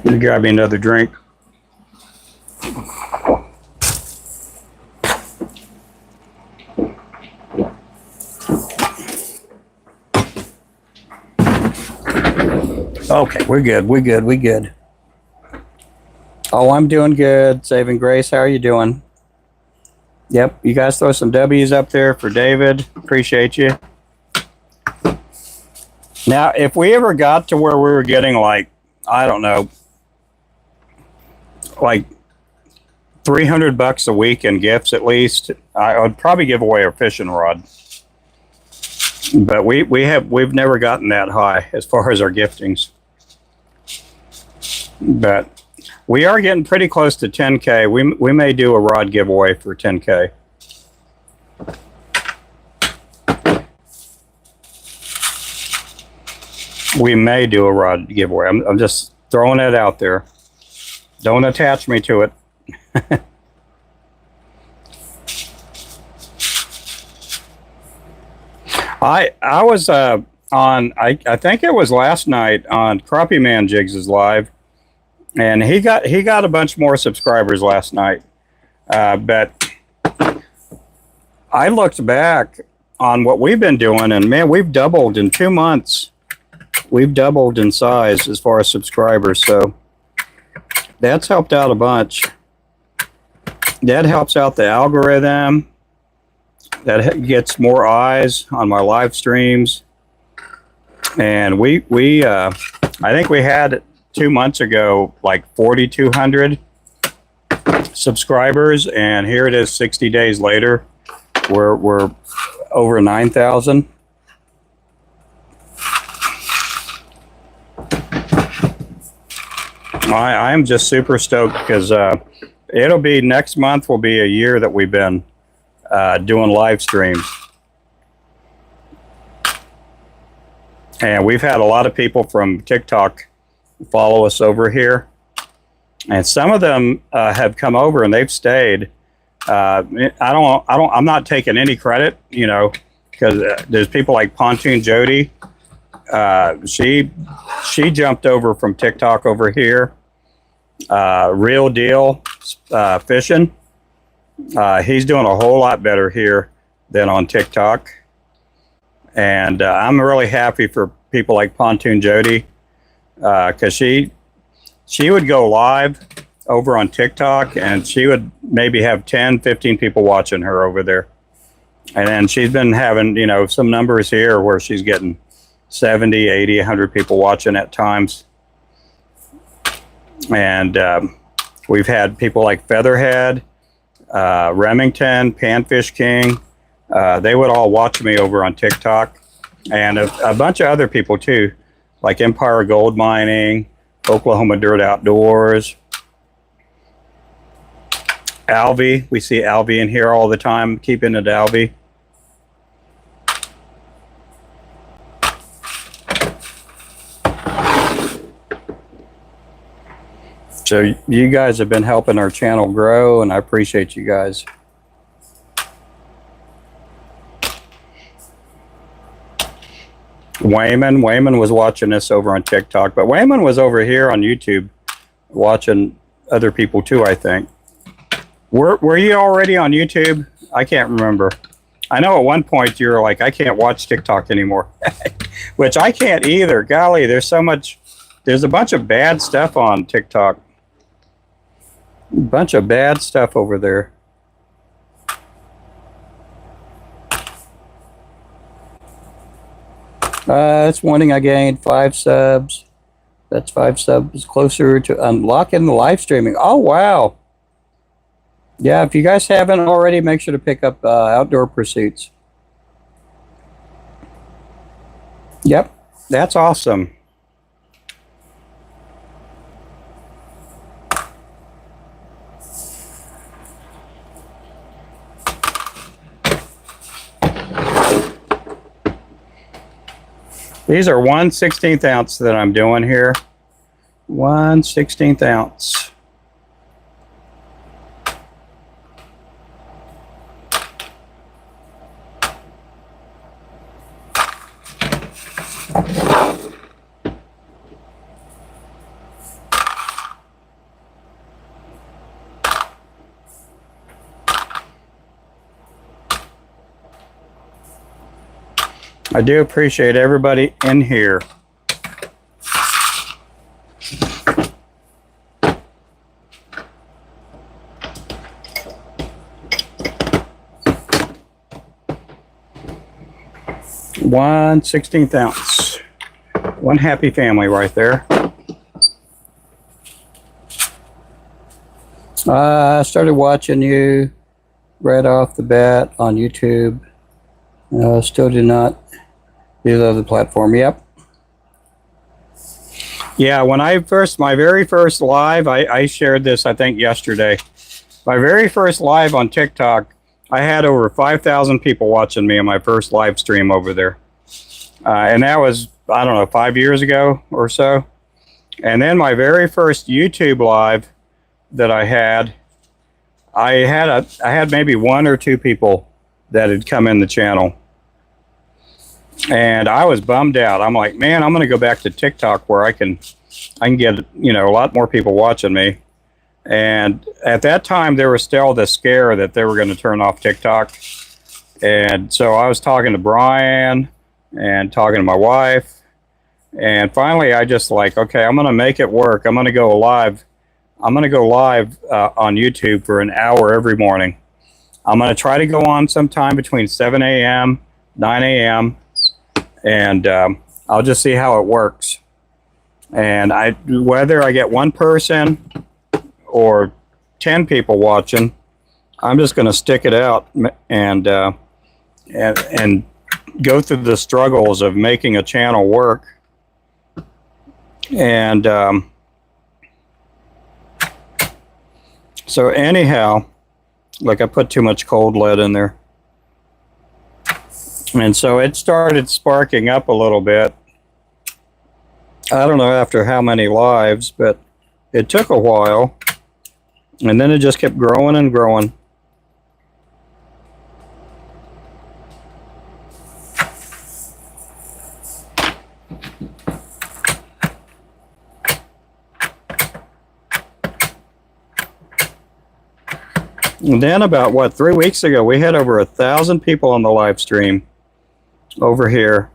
Let me grab me another drink. Okay, we're good. We're good. We're good. Oh, I'm doing good. Saving Grace, how are you doing? Yep, you guys throw some W's up there for David. Appreciate you. Now, if we ever got to where we were getting like, I don't know, like $300 a week in gifts at least, I would probably give away our fishing rod. But we've never gotten that high as far as our giftings. But we are getting pretty close to 10K. We may do a rod giveaway for 10K. We may do a rod giveaway. I'm just throwing it out there. Don't attach me to it. I was on, I think it was last night on Crappie Man Jigs' live, and he got a bunch more subscribers last night. But I looked back on what we've been doing, and man, we've doubled in 2 months. We've doubled in size as far as subscribers, so that's helped out a bunch. That helps out the algorithm. That gets more eyes on my live streams. And I think we had 2 months ago like 4,200 subscribers, and here it is 60 days later. We're over 9,000. I'm just super stoked because it'll be next month will be a year that we've been doing live streams. And we've had a lot of people from TikTok follow us over here. And some of them have come over and they've stayed. I'm not taking any credit, you know, because there's people like Pontoon Jody. She jumped over from TikTok over here. Real Deal Fishing. He's doing a whole lot better here than on TikTok. And I'm really happy for people like Pontoon Jody, because she would go live over on TikTok and she would maybe have 10, 15 people watching her over there. And then she's been having, you know, some numbers here where she's getting 70, 80, 100 people watching at times. And we've had people like Featherhead, Remington, Panfish King. They would all watch me over on TikTok, and a bunch of other people too, like Empire Gold Mining, Oklahoma Dirt Outdoors, Alvy. We see Alvy in here all the time. Keeping it Alvy. So you guys have been helping our channel grow, and I appreciate you guys. Wayman was watching this over on TikTok, but Wayman was over here on YouTube watching other people too, I think. Were you already on YouTube? I can't remember. I know at one point you were like, I can't watch TikTok anymore, which I can't either. Golly, there's a bunch of bad stuff on TikTok. A bunch of bad stuff over there. It's warning I gained 5 subs. That's 5 subs closer to unlocking the live streaming. Oh, wow. Yeah, if you guys haven't already, make sure to pick up Outdoor Pursuits. Yep, that's awesome. These are 1/16 ounce that I'm doing here. 1/16 ounce. I do appreciate everybody in here. One 1/16 ounce. One happy family right there. I started watching you right off the bat on YouTube. Still do not use the other platform. Yep. Yeah, when my very first live, I shared this, I think, yesterday. My very first live on TikTok, I had over 5,000 people watching me on my first live stream over there. And that was, I don't know, 5 years ago or so. And then my very first YouTube live that I had maybe 1 or 2 people that had come in the channel. And I was bummed out. I'm like, man, I'm going to go back to TikTok where I can get, a lot more people watching me. And at that time, there was still the scare that they were going to turn off TikTok. And so I was talking to Brian and talking to my wife. And finally, I just like, okay, I'm going to make it work. I'm going to go live. I'm going to go live on YouTube for an hour every morning. I'm going to try to go on sometime between 7 a.m., 9 a.m., and I'll just see how it works. And whether I get 1 person or 10 people watching, I'm just going to stick it out and go through the struggles of making a channel work. And so anyhow, like I put too much cold lead in there. And so it started sparking up a little bit. I don't know after how many lives, but it took a while. And then it just kept growing and growing. And then about, 3 weeks ago, we had over 1,000 people on the live stream over here.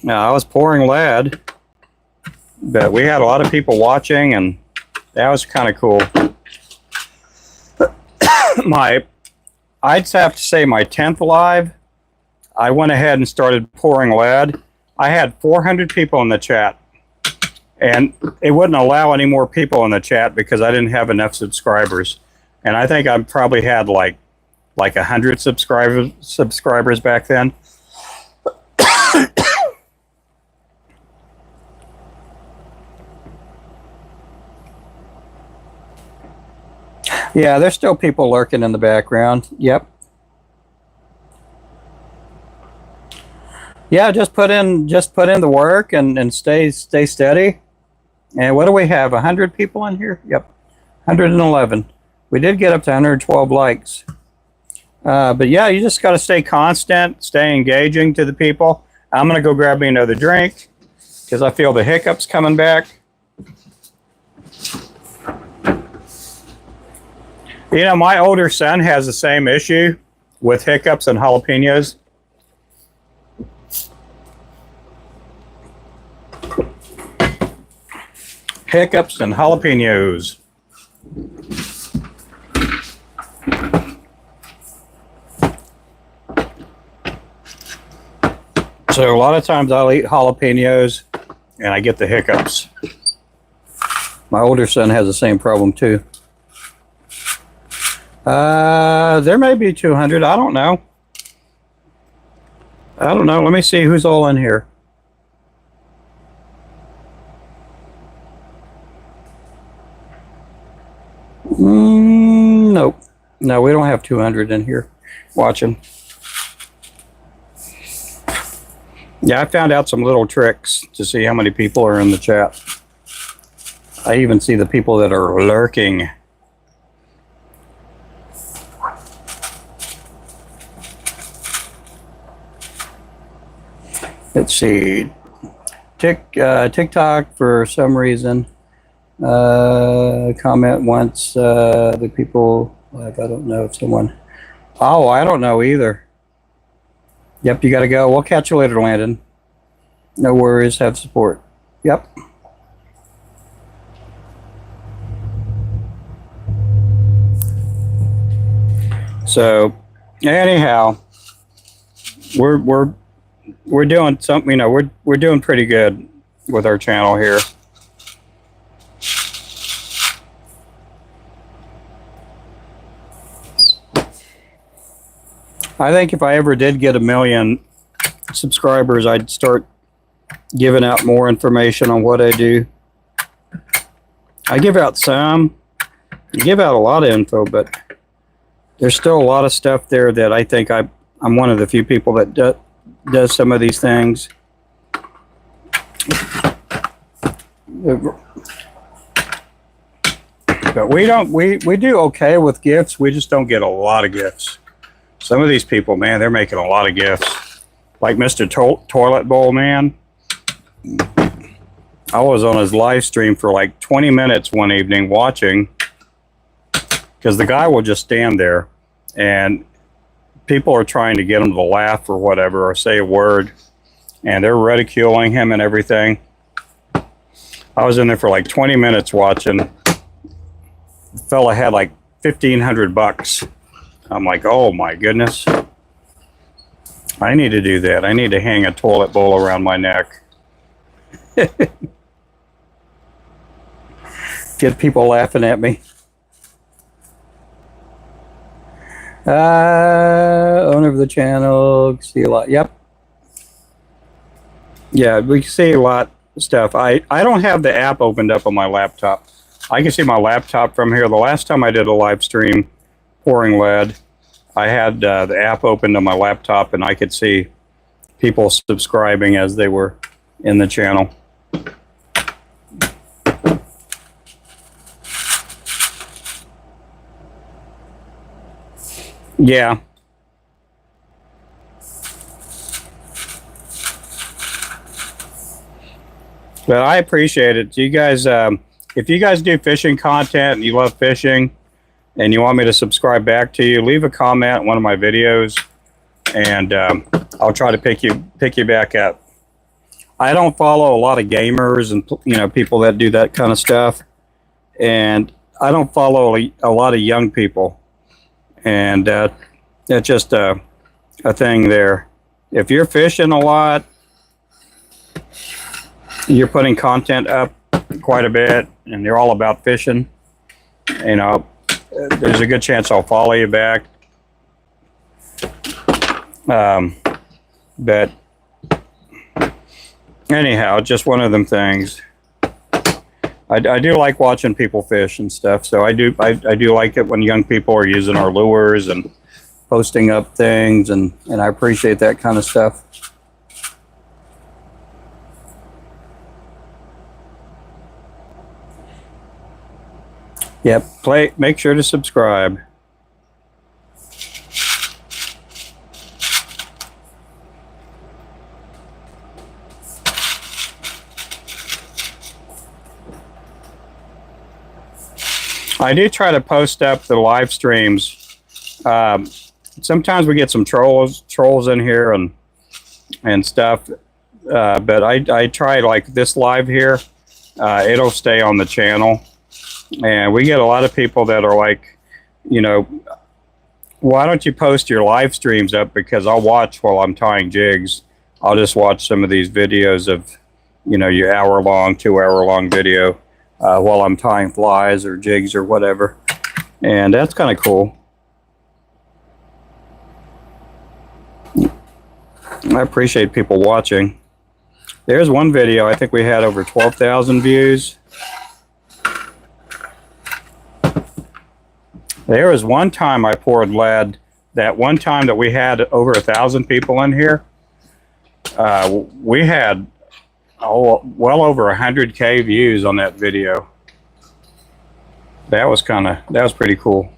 Now, I was pouring lead, but we had a lot of people watching, and that was kind of cool. I'd have to say my 10th live, I went ahead and started pouring lead. I had 400 people in the chat, and it wouldn't allow any more people in the chat because I didn't have enough subscribers. And I think I probably had like 100 subscribers back then. Yeah, there's still people lurking in the background. Yep. Yeah, just put in the work and stay steady. And what do we have? 100 people in here? Yep. 111. We did get up to 112 likes. But yeah, you just got to stay constant, stay engaging to the people. I'm going to go grab me another drink because I feel the hiccups coming back. You know, my older son has the same issue with hiccups and jalapenos. Hiccups and jalapenos. So a lot of times I'll eat jalapenos and I get the hiccups. My older son has the same problem too. There may be 200. I don't know. Let me see who's all in here. Nope. No, we don't have 200 in here watching. Yeah, I found out some little tricks to see how many people are in the chat. I even see the people that are lurking. Let's see. TikTok, for some reason, comment once, the people, like, I don't know if someone, oh, I don't know either. Yep, you got to go. We'll catch you later, Landon. No worries. Have support. Yep. So, anyhow, we're doing something. You know, we're doing pretty good with our channel here. I think if I ever did get 1 million subscribers, I'd start giving out more information on what I do. I give out some. I give out a lot of info, but there's still a lot of stuff there that I think I'm one of the few people that does some of these things. But we do okay with gifts. We just don't get a lot of gifts. Some of these people, man, they're making a lot of gifts. Like Mr. Toilet Bowl Man. I was on his live stream for like 20 minutes one evening watching, because the guy will just stand there and people are trying to get him to laugh or whatever or say a word, and they're ridiculing him and everything. I was in there for like 20 minutes watching. The fella had like $1,500. I'm like, oh my goodness. I need to do that. I need to hang a toilet bowl around my neck. Get people laughing at me. Owner of the channel, see a lot. Yep. Yeah, we see a lot of stuff. I don't have the app opened up on my laptop. I can see my laptop from here. The last time I did a live stream pouring lead, I had the app opened on my laptop and I could see people subscribing as they were in the channel. Yeah. But I appreciate it. You guys, if you guys do fishing content and you love fishing and you want me to subscribe back to you, leave a comment on one of my videos and I'll try to pick you back up. I don't follow a lot of gamers and, you know, people that do that kind of stuff, and I don't follow a lot of young people, and that's just a thing there. If you're fishing a lot, you're putting content up quite a bit and they're all about fishing, you know, there's a good chance I'll follow you back. But anyhow, just one of them things. I do like watching people fish and stuff, so I do like it when young people are using our lures and posting up things, and I appreciate that kind of stuff. Yep, make sure to subscribe. I do try to post up the live streams. Sometimes we get some trolls in here and stuff, but I try, like this live here, it'll stay on the channel, and we get a lot of people that are like, you know, why don't you post your live streams up, because I'll watch while I'm tying jigs. I'll just watch some of these videos of, you know, your hour-long, 2-hour-long video while I'm tying flies or jigs or whatever, and that's kind of cool. I appreciate people watching. There's one video, I think we had over 12,000 views. There was one time I poured lead, that one time that we had over 1,000 people in here. We had well over 100K views on that video. That was pretty cool.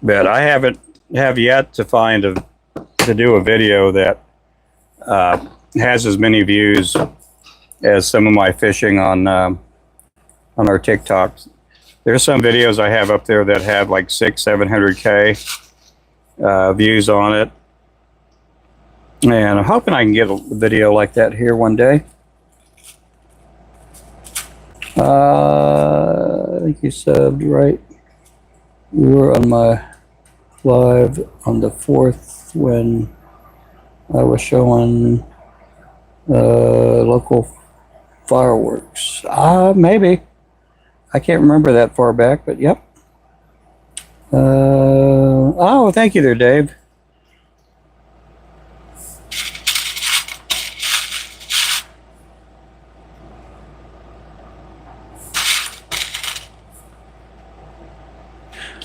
But I have yet to do a video that has as many views as some of my fishing on our TikToks. There's some videos I have up there that have like 600-700K views on it, and I'm hoping I can get a video like that here one day. I think you subbed, right? You were on my live on the 4th when I was showing local fireworks. Maybe. I can't remember that far back, but yep. Oh, thank you there, Dave.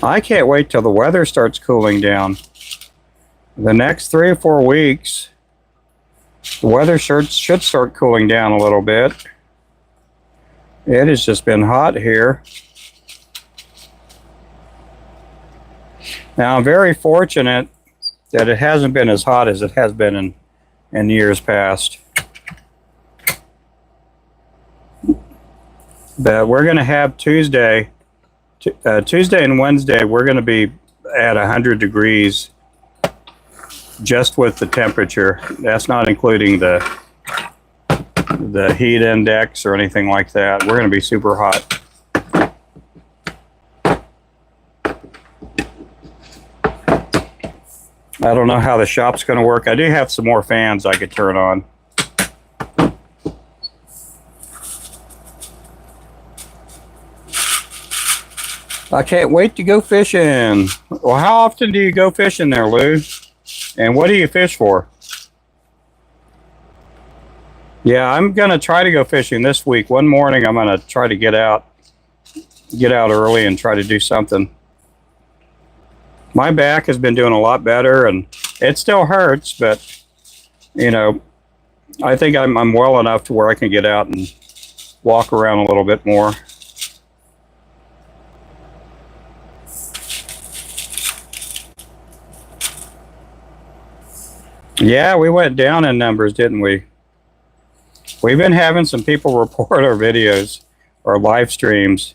I can't wait till the weather starts cooling down. The next 3 or 4 weeks, the weather should start cooling down a little bit. It has just been hot here. Now, I'm very fortunate that it hasn't been as hot as it has been in years past. But we're going to have Tuesday and Wednesday, we're going to be at 100 degrees just with the temperature. That's not including the heat index or anything like that. We're going to be super hot. I don't know how the shop's going to work. I do have some more fans I could turn on. I can't wait to go fishing. Well, how often do you go fishing there, Lou? And what do you fish for? Yeah, I'm going to try to go fishing this week. One morning I'm going to try to get out early and try to do something. My back has been doing a lot better, and it still hurts, but you know, I think I'm well enough to where I can get out and walk around a little bit more. Yeah, we went down in numbers, didn't we? We've been having some people report our videos, our live streams.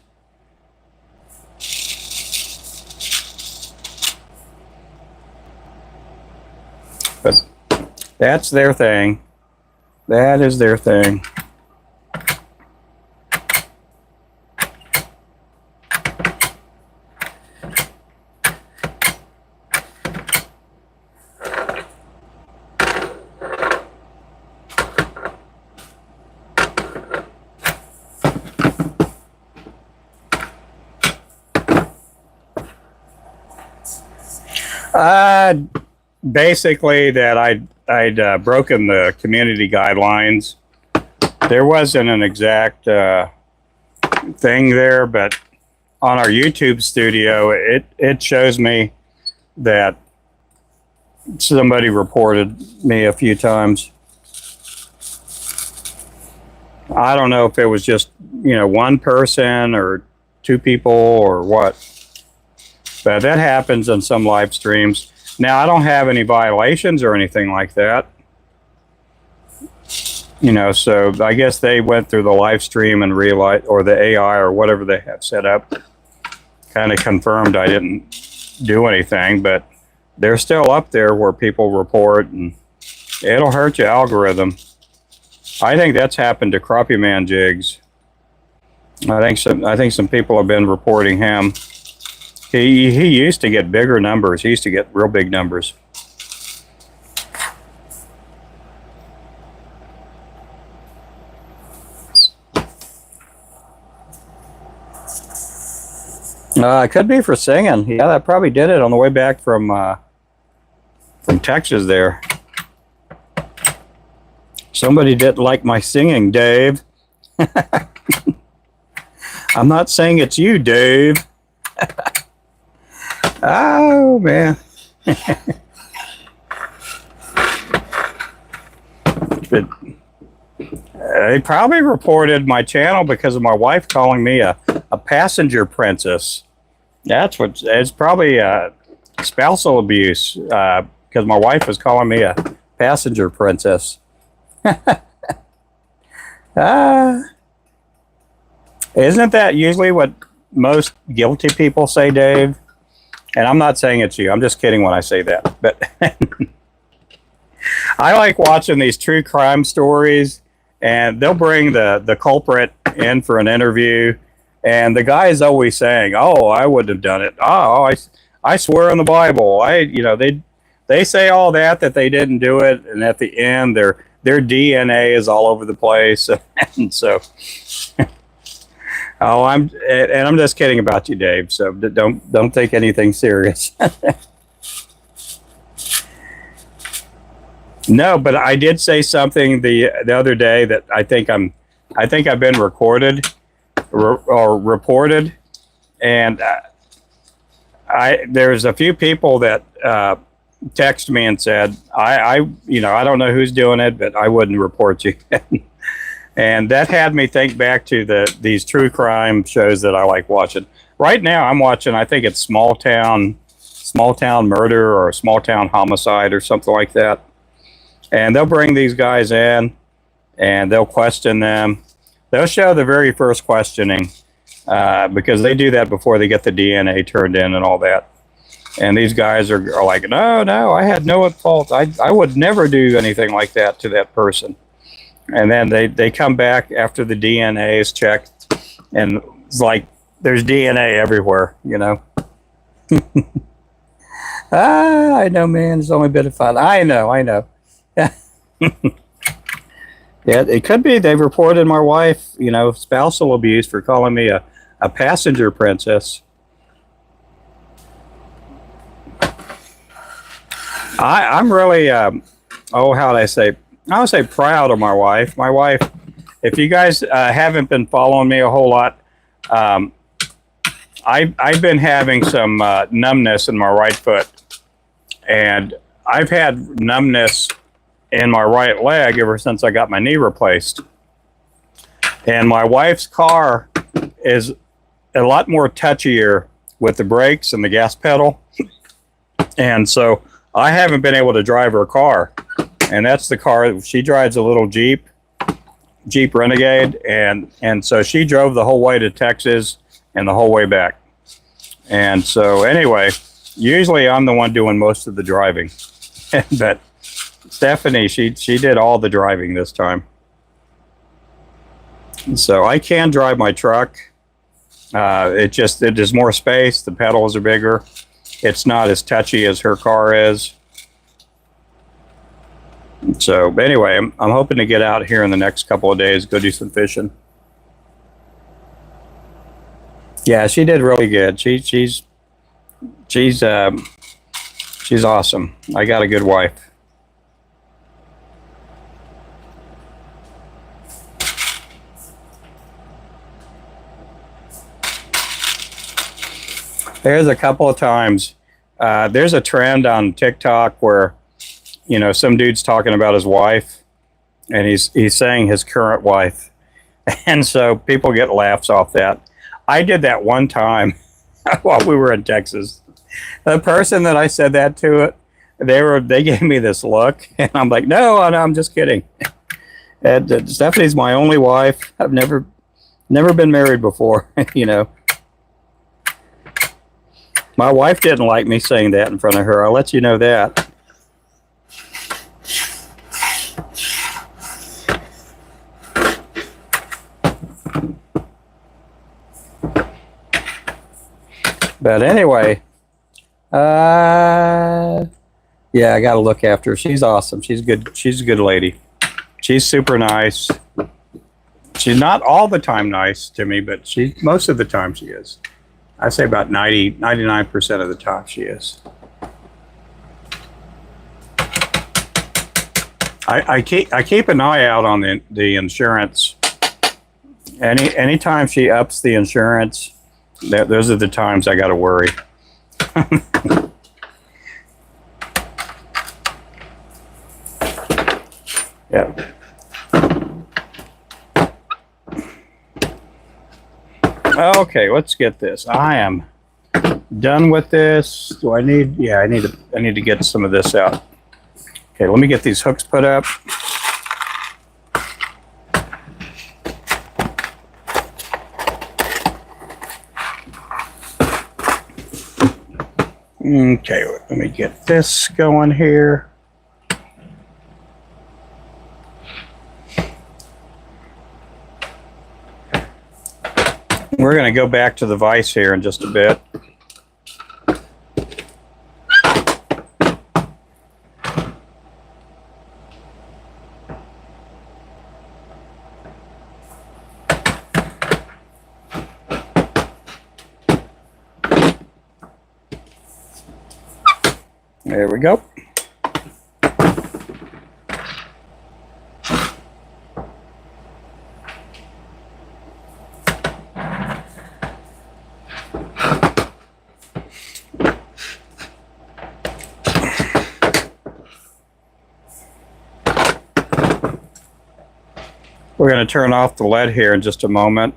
But that's their thing. That is their thing. Basically that I'd broken the community guidelines. There wasn't an exact thing there, but on our YouTube studio, it shows me that somebody reported me a few times. I don't know if it was just, you know, one person or two people or what, but that happens on some live streams. Now, I don't have any violations or anything like that. You know, so I guess they went through the live stream and realized, or the AI or whatever they have set up, kind of confirmed I didn't do anything, but they're still up there where people report, and it'll hurt your algorithm. I think that's happened to Crappie Man Jigs. I think some people have been reporting him. He used to get bigger numbers. He used to get real big numbers. It could be for singing. Yeah, I probably did it on the way back from Texas there. Somebody didn't like my singing, Dave. I'm not saying it's you, Dave. Oh, man. But they probably reported my channel because of my wife calling me a passenger princess. That's what, it's probably spousal abuse because my wife was calling me a passenger princess. Isn't that usually what most guilty people say, Dave? And I'm not saying it's you. I'm just kidding when I say that. But I like watching these true crime stories, and they'll bring the culprit in for an interview, and the guy is always saying, "Oh, I wouldn't have done it. Oh, I swear on the Bible." They say all that they didn't do it, and at the end their DNA is all over the place, and so. Oh, I'm just kidding about you, Dave. So don't take anything serious. No, but I did say something the other day that I think I've been recorded or reported, and there's a few people that text me and said I don't know who's doing it, but I wouldn't report you. And that had me think back to these true crime shows that I like watching. Right now, I'm watching, I think it's Small Town Murder or Small Town Homicide or something like that. And they'll bring these guys in, and they'll question them. They'll show the very first questioning because they do that before they get the DNA turned in and all that. And these guys are like, no, I had no fault. I would never do anything like that to that person. And then they come back after the DNA is checked, and it's like there's DNA everywhere, you know. I know, man. It's only a bit of fun. I know. Yeah, it could be they've reported my wife, spousal abuse for calling me a passenger princess. I'm really, how do I say? I would say proud of my wife. My wife, if you guys haven't been following me a whole lot, I've been having some numbness in my right foot. And I've had numbness in my right leg ever since I got my knee replaced. And my wife's car is a lot more touchier with the brakes and the gas pedal. And so I haven't been able to drive her car. And that's the car. She drives a little Jeep Renegade, and so she drove the whole way to Texas and the whole way back. And so anyway, usually I'm the one doing most of the driving, but Stephanie, she did all the driving this time. So I can drive my truck. It is more space. The pedals are bigger. It's not as touchy as her car is. So anyway, I'm hoping to get out here in the next couple of days, go do some fishing. Yeah, she did really good. She's awesome. I got a good wife. There's a couple of times. There's a trend on TikTok where some dude's talking about his wife, and he's saying his current wife. And so people get laughs off that. I did that one time while we were in Texas. The person that I said that to, They gave me this look, and I'm like, no, I'm just kidding. And Stephanie's my only wife. I've never been married before, you know. My wife didn't like me saying that in front of her. I'll let you know that. But anyway, yeah, I got to look after her. She's awesome. She's good. She's a good lady. She's super nice. She's not all the time nice to me, but most of the time she is. I say about 99% of the time she is. I keep an eye out on the insurance. Anytime she ups the insurance, those are the times I got to worry. Yeah. Okay, let's get this. I am done with this. Do I need? Yeah, I need to get some of this out. Okay, let me get these hooks put up. Okay, let me get this going here. We're going to go back to the vise here in just a bit. There we go. We're going to turn off the lead here in just a moment.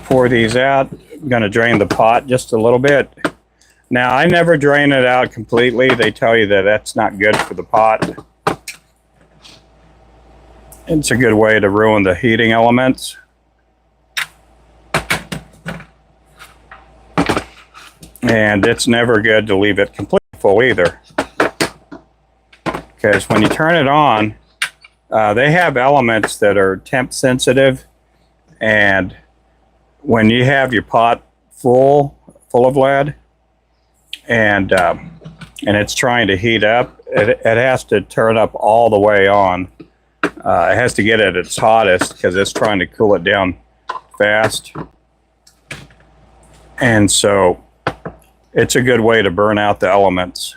Pour these out. I'm going to drain the pot just a little bit. Now, I never drain it out completely. They tell you that that's not good for the pot. It's a good way to ruin the heating elements. And it's never good to leave it completely full either. Because when you turn it on, they have elements that are temp sensitive, and when you have your pot full of lead and it's trying to heat up, it has to turn up all the way on. It has to get at its hottest because it's trying to cool it down fast, and so it's a good way to burn out the elements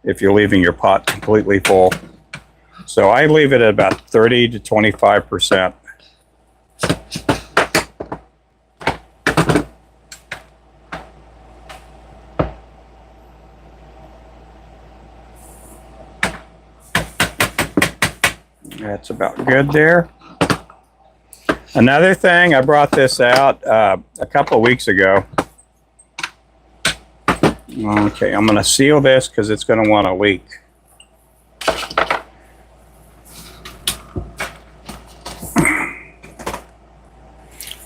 if you're leaving your pot completely full. So I leave it at about 30 to 25%. That's about good there. Another thing, I brought this out a couple of weeks ago. Okay, I'm going to seal this because it's going to want to leak.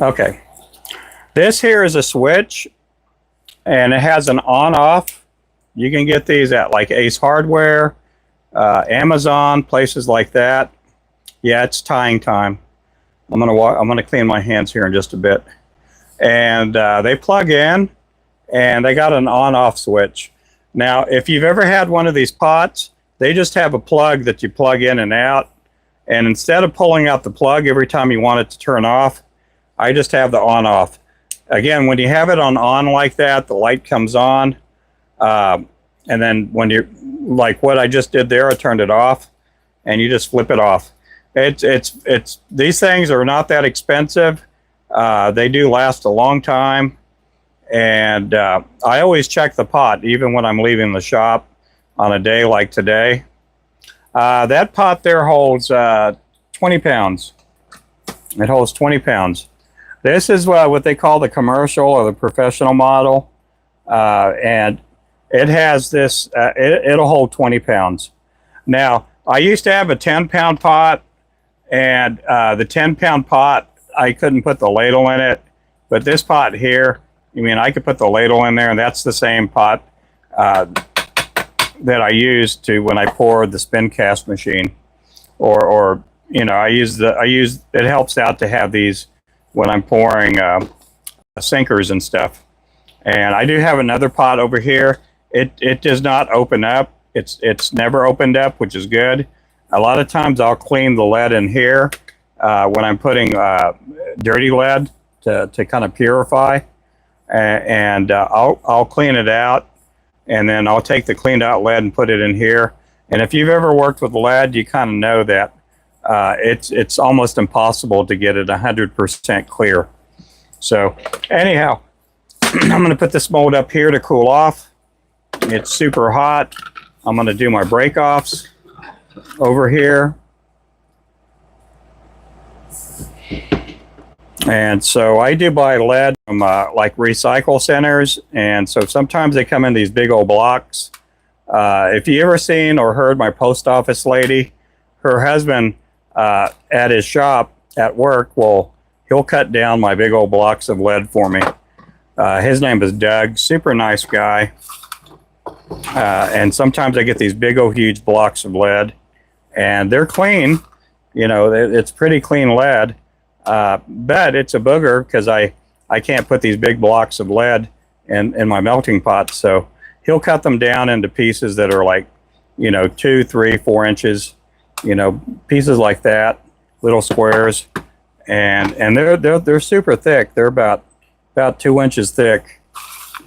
Okay, this here is a switch, and it has an on-off. You can get these at like Ace Hardware, Amazon, places like that. Yeah, it's tying time. I'm gonna clean my hands here in just a bit. And they plug in, and they got an on-off switch. Now, if you've ever had one of these pots, they just have a plug that you plug in and out. And instead of pulling out the plug every time you want it to turn off, I just have the on-off. Again, when you have it on like that, the light comes on. And then when you're, like what I just did there, I turned it off, and you just flip it off. These things are not that expensive. They do last a long time. And I always check the pot, even when I'm leaving the shop on a day like today. That pot there holds 20 pounds. It holds 20 pounds. This is what they call the commercial or the professional model. And it has this, it'll hold 20 pounds. Now, I used to have a 10-pound pot, and the 10-pound pot, I couldn't put the ladle in it. But this pot here, I mean, I could put the ladle in there, and that's the same pot that I use to when I pour the spin cast machine, or you know, it helps out to have these when I'm pouring sinkers and stuff. And I do have another pot over here. It does not open up. It's never opened up, which is good. A lot of times I'll clean the lead in here when I'm putting dirty lead to kind of purify, and I'll clean it out. And then I'll take the cleaned out lead and put it in here. And if you've ever worked with lead, you kind of know that it's almost impossible to get it 100% clear. So anyhow, I'm going to put this mold up here to cool off. It's super hot. I'm going to do my break-offs over here. And so I do buy lead from like recycle centers, and so sometimes they come in these big old blocks. If you ever seen or heard my post office lady, her husband at his shop at work, well, he'll cut down my big old blocks of lead for me. His name is Doug, super nice guy. And sometimes I get these big old huge blocks of lead, and they're clean. You know, it's pretty clean lead. But it's a booger because I can't put these big blocks of lead in my melting pot. So he'll cut them down into pieces that are like, you know, 2, 3, 4 inches, you know, pieces like that, little squares, and they're super thick. They're about 2 inches thick.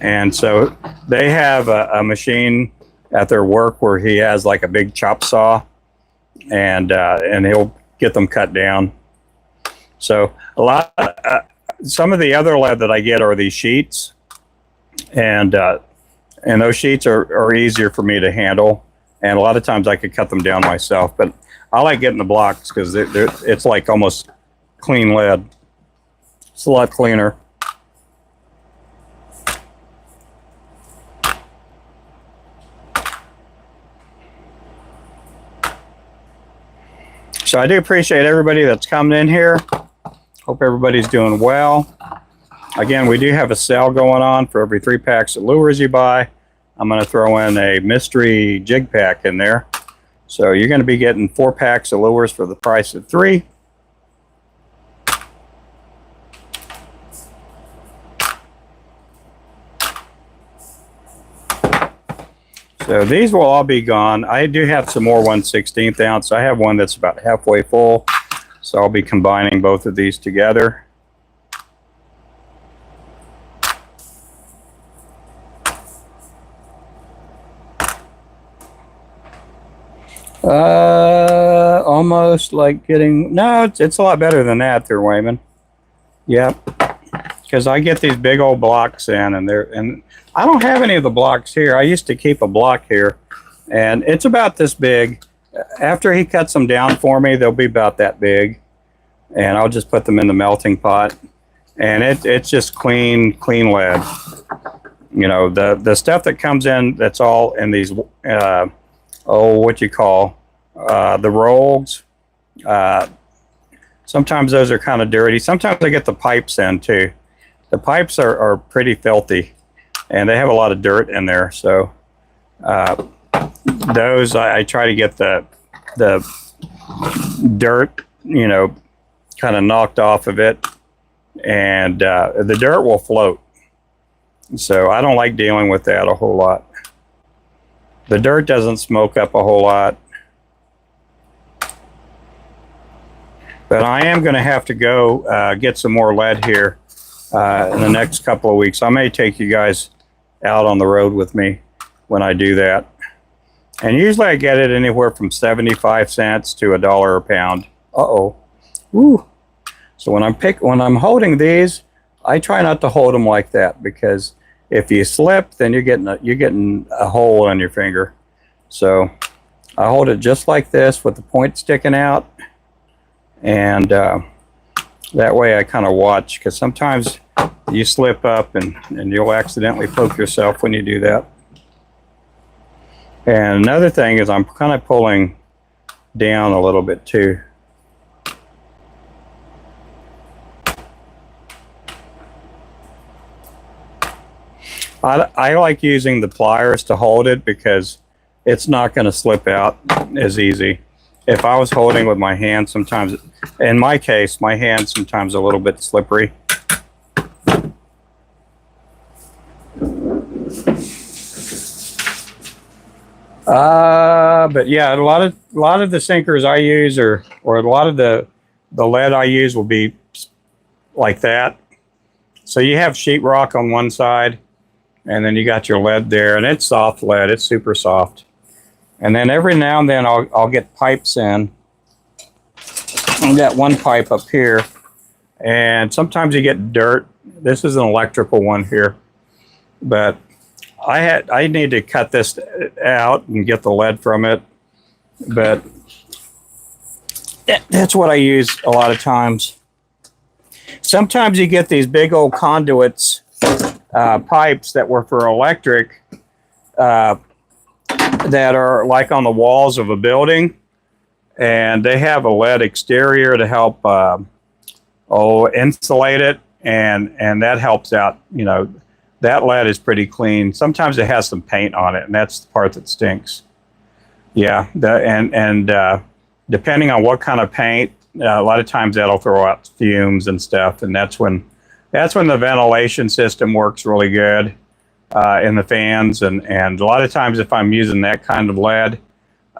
And so they have a machine at their work where he has like a big chop saw, and he'll get them cut down. So some of the other lead that I get are these sheets, and those sheets are easier for me to handle, and a lot of times I could cut them down myself. But I like getting the blocks because it's like almost clean lead. It's a lot cleaner. So I do appreciate everybody that's coming in here. Hope everybody's doing well. Again, we do have a sale going on for every 3 packs of lures you buy. I'm going to throw in a mystery jig pack in there. So you're going to be getting 4 packs of lures for the price of 3. So these will all be gone. I do have some more 1/16 ounce. I have one that's about halfway full. So I'll be combining both of these together. Almost like getting, no, it's a lot better than that there, Wayman. Yep. Because I get these big old blocks in, and I don't have any of the blocks here. I used to keep a block here, and it's about this big. After he cuts them down for me, they'll be about that big, and I'll just put them in the melting pot, and it's just clean lead. You know, the stuff that comes in that's all in these what you call the rolls. Sometimes those are kind of dirty. Sometimes I get the pipes in too. The pipes are pretty filthy, and they have a lot of dirt in there. So those I try to get the dirt, you know, kind of knocked off of it, and the dirt will float. So I don't like dealing with that a whole lot. The dirt doesn't smoke up a whole lot. But I am going to have to go get some more lead here in the next couple of weeks. I may take you guys out on the road with me when I do that. And usually I get it anywhere from 75 cents to $1 a pound. Uh-oh. Ooh. So when I'm holding these, I try not to hold them like that, because if you slip, then you're getting a hole on your finger. So I hold it just like this with the point sticking out, and that way I kind of watch, because sometimes you slip up and you'll accidentally poke yourself when you do that. And another thing is I'm kind of pulling down a little bit too. I like using the pliers to hold it because it's not going to slip out as easy. If I was holding with my hand, sometimes, in my case, my hand's sometimes a little bit slippery. But yeah, a lot of the sinkers I use, or a lot of the lead I use will be like that. So you have sheetrock on one side, and then you got your lead there, and it's soft lead. It's super soft. And then every now and then I'll get pipes in. I've got one pipe up here, and sometimes you get dirt. This is an electrical one here, but I need to cut this out and get the lead from it. But that's what I use a lot of times. Sometimes you get these big old conduits, pipes that were for electric, that are like on the walls of a building, and they have a lead exterior to help insulate it, and that helps out. You know, that lead is pretty clean. Sometimes it has some paint on it, and that's the part that stinks. Yeah, depending on what kind of paint, a lot of times that'll throw out fumes and stuff, and that's when the ventilation system works really good in the fans. And a lot of times, if I'm using that kind of lead,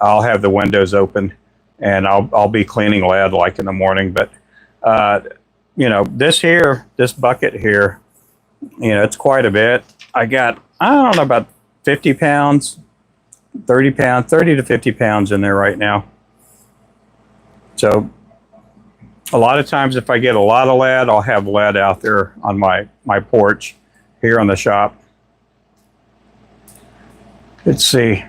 I'll have the windows open, and I'll be cleaning lead like in the morning. But you know, this bucket here, you know, it's quite a bit. I got, I don't know, about 50 pounds, 30 to 50 pounds in there right now. So a lot of times if I get a lot of lead, I'll have lead out there on my porch here on the shop. Let's see.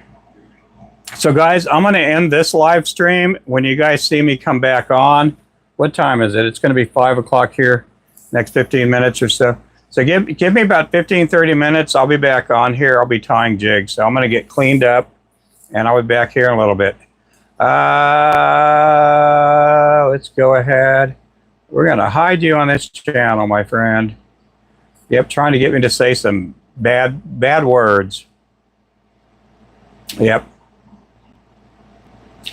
So guys, I'm going to end this live stream. When you guys see me come back on, what time is it? It's going to be 5 o'clock here, next 15 minutes or so. So give me about 15, 30 minutes. I'll be back on here. I'll be tying jigs. So I'm going to get cleaned up, and I'll be back here in a little bit. Let's go ahead. We're going to hide you on this channel, my friend. Yep, trying to get me to say some bad words. Yep.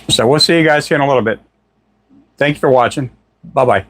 So we'll see you guys here in a little bit. Thank you for watching. Bye-bye.